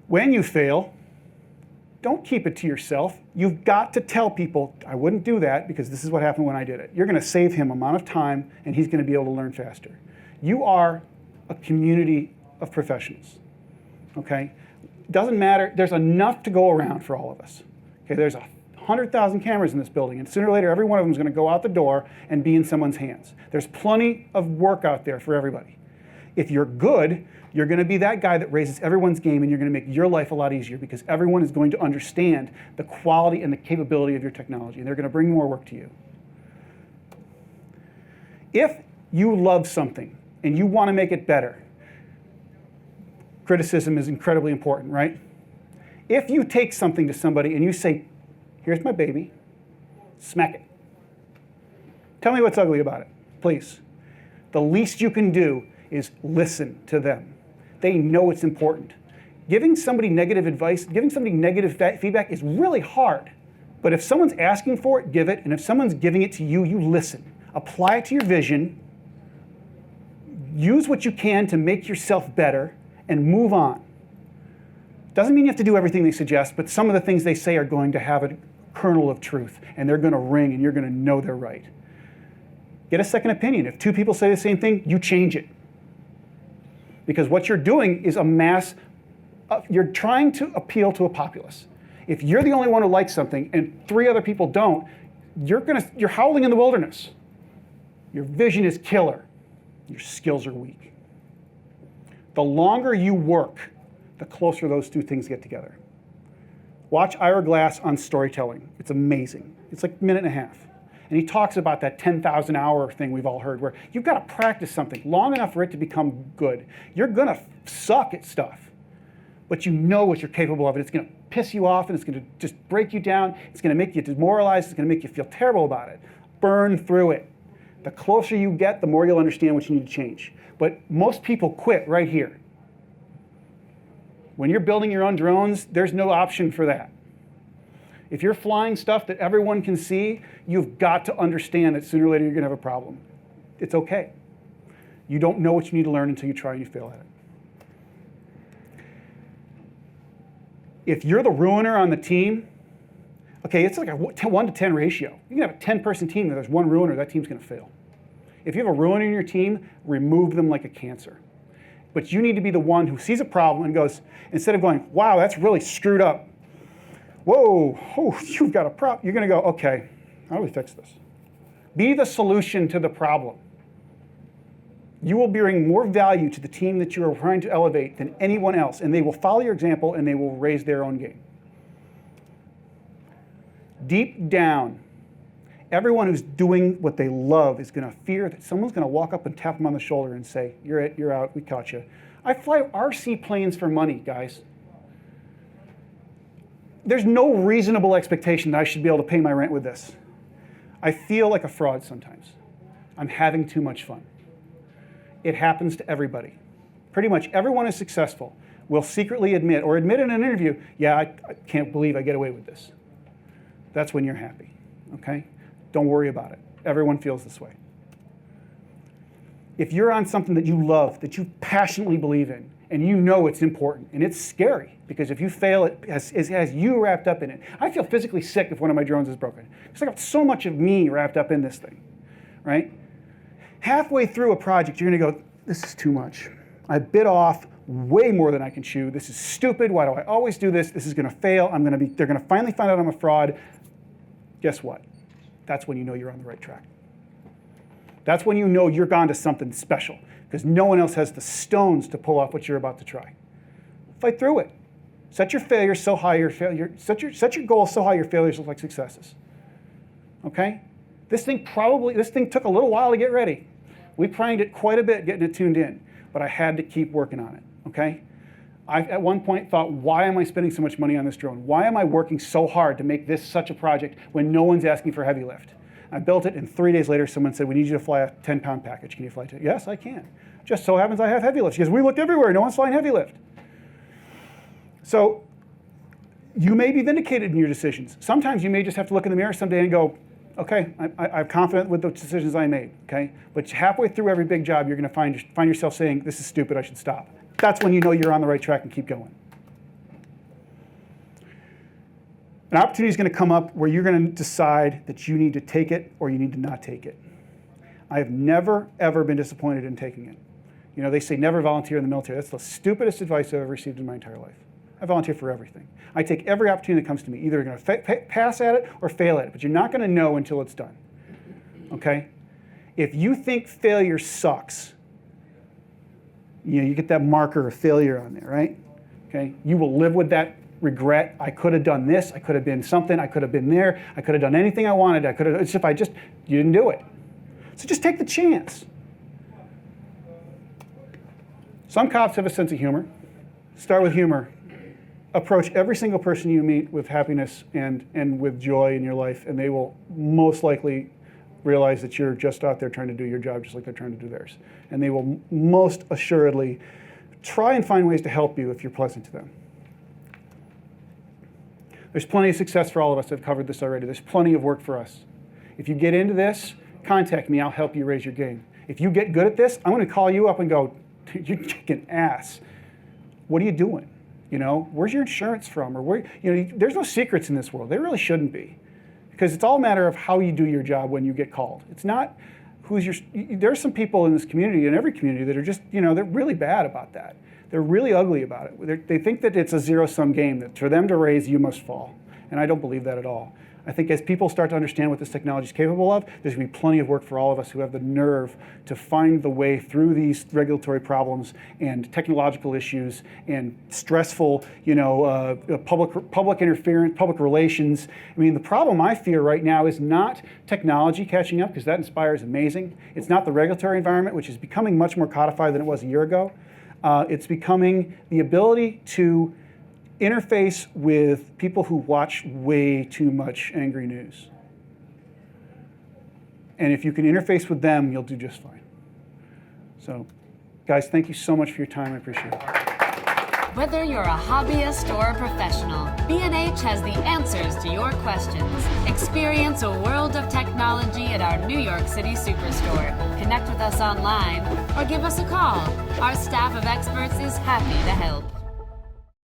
When you fail, don't keep it to yourself. You've got to tell people, I wouldn't do that because this is what happened when I did it. You're going to save him amount of time, and he's going to be able to learn faster. You are a community of professionals, okay? Doesn't matter. There's enough to go around for all of us. Okay, there's 100,000 cameras in this building, and sooner or later, every one of them is going to go out the door and be in someone's hands. There's plenty of work out there for everybody. If you're good, you're going to be that guy that raises everyone's game, and you're going to make your life a lot easier because everyone is going to understand the quality and the capability of your technology, and they're going to bring more work to you. If you love something and you want to make it better, criticism is incredibly important, right? If you take something to somebody and you say, here's my baby, Smack it. Tell me what's ugly about it, please. The least you can do is listen to them. They know it's important. Giving somebody negative advice, giving somebody negative feedback is really hard. But if someone's asking for it, give it. And if someone's giving it to you, you listen. Apply it to your vision. Use what you can to make yourself better and move on. Doesn't mean you have to do everything they suggest, but some of the things they say are going to have a kernel of truth, and they're going to ring, and you're going to know they're right. Get a second opinion. If two people say the same thing, you change it. Because what you're doing is you're trying to appeal to a populace. If you're the only one who likes something and 3 other people don't, you're howling in the wilderness. Your vision is killer. Your skills are weak. The longer you work, the closer those 2 things get together. Watch Ira Glass on storytelling. It's amazing. It's like a minute and a half. And he talks about that 10,000 hour thing we've all heard, where you've got to practice something long enough for it to become good. You're going to suck at stuff, but you know what you're capable of, and it's going to piss you off, and it's going to just break you down. It's going to make you demoralized. It's going to make you feel terrible about it. Burn through it. The closer you get, the more you'll understand what you need to change. But most people quit right here. When you're building your own drones, there's no option for that. If you're flying stuff that everyone can see, you've got to understand that sooner or later you're going to have a problem. It's okay. You don't know what you need to learn until you try and you fail at it. If you're the ruiner on the team, okay, it's like a 1 to 10 ratio. You can have a 10-person team, and there's one ruiner, that team's going to fail. If you have a ruiner in your team, remove them like a cancer. But you need to be the one who sees a problem and goes, instead of going, wow, that's really screwed up. Whoa, oh, you've got a problem. You're going to go, okay, how do we fix this? Be the solution to the problem. You will bring more value to the team that you are trying to elevate than anyone else, and they will follow your example and they will raise their own game. Deep down, everyone who's doing what they love is going to fear that someone's going to walk up and tap them on the shoulder and say, you're it, you're out, we caught you. I fly RC planes for money, guys. There's no reasonable expectation that I should be able to pay my rent with this. I feel like a fraud sometimes. I'm having too much fun. It happens to everybody. Pretty much everyone who's successful will secretly admit, or admit in an interview, yeah, I can't believe I get away with this. That's when you're happy, okay? Don't worry about it. Everyone feels this way. If you're on something that you love, that you passionately believe in, and you know it's important, and it's scary, because if you fail, it has you wrapped up in it. I feel physically sick if one of my drones is broken. Because I got so much of me wrapped up in this thing, right? Halfway through a project, you're gonna go, this is too much. I bit off way more than I can chew. This is stupid. Why do I always do this? This is gonna fail. They're gonna finally find out I'm a fraud. Guess what? That's when you know you're on the right track. That's when you know you're gone to something special, because no one else has the stones to pull off what you're about to try. Fight through it. Set your failures so high set your goals so high your failures look like successes. Okay? This thing took a little while to get ready. We primed it quite a bit getting it tuned in, but I had to keep working on it. Okay? I at one point thought, why am I spending so much money on this drone? Why am I working so hard to make this such a project when no one's asking for heavy lift? I built it, and 3 days later, someone said, we need you to fly a 10-pound package. Can you fly it? Yes, I can. Just so happens I have heavy lift. She goes, we looked everywhere. No one's flying heavy lift. So you may be vindicated in your decisions. Sometimes you may just have to look in the mirror someday and go, okay, I'm confident with the decisions I made, okay? But halfway through every big job, you're going to find yourself saying, this is stupid, I should stop. That's when you know you're on the right track and keep going. An opportunity is going to come up where you're going to decide that you need to take it or you need to not take it. I have never, ever been disappointed in taking it. You know, they say never volunteer in the military. That's the stupidest advice I've ever received in my entire life. I volunteer for everything. I take every opportunity that comes to me. Either you're going to pass at it or fail at it, but you're not going to know until it's done. Okay? If you think failure sucks, you know, you get that marker of failure on there, right? Okay? You will live with that regret. I could have done this. I could have been something. I could have been there. I could have done anything I wanted. It's if you didn't do it. So just take the chance. Some cops have a sense of humor. Start with humor. approach every single person you meet with happiness and with joy in your life, and they will most likely realize that you're just out there trying to do your job just like they're trying to do theirs. And they will most assuredly try and find ways to help you if you're pleasant to them. There's plenty of success for all of us. I've covered this already. There's plenty of work for us. If you get into this, contact me. I'll help you raise your game. If you get good at this, I'm going to call you up and go, you're kicking ass. What are you doing? You know, where's your insurance from? Or where, you know, there's no secrets in this world. There really shouldn't be. Because it's all a matter of how you do your job when you get called. It's not who's your, there's some people in this community, in every community, that are just, you know, they're really bad about that. They're really ugly about it. They think that it's a zero-sum game, that for them to raise, you must fall. And I don't believe that at all. I think as people start to understand what this technology is capable of, there's going to be plenty of work for all of us who have the nerve to find the way through these regulatory problems and technological issues and stressful, you know, public interference, public relations. I mean, the problem I fear right now is not technology catching up, because that inspires amazing. It's not the regulatory environment, which is becoming much more codified than it was a year ago. It's becoming the ability to interface with people who watch way too much angry news. And if you can interface with them, you'll do just fine. So, guys, thank you so much for your time. I appreciate it. Whether you're a hobbyist or a professional, B&H has the answers to your questions. Experience a world of technology at our New York City Superstore. Connect with us online or give us a call. Our staff of experts is happy to help.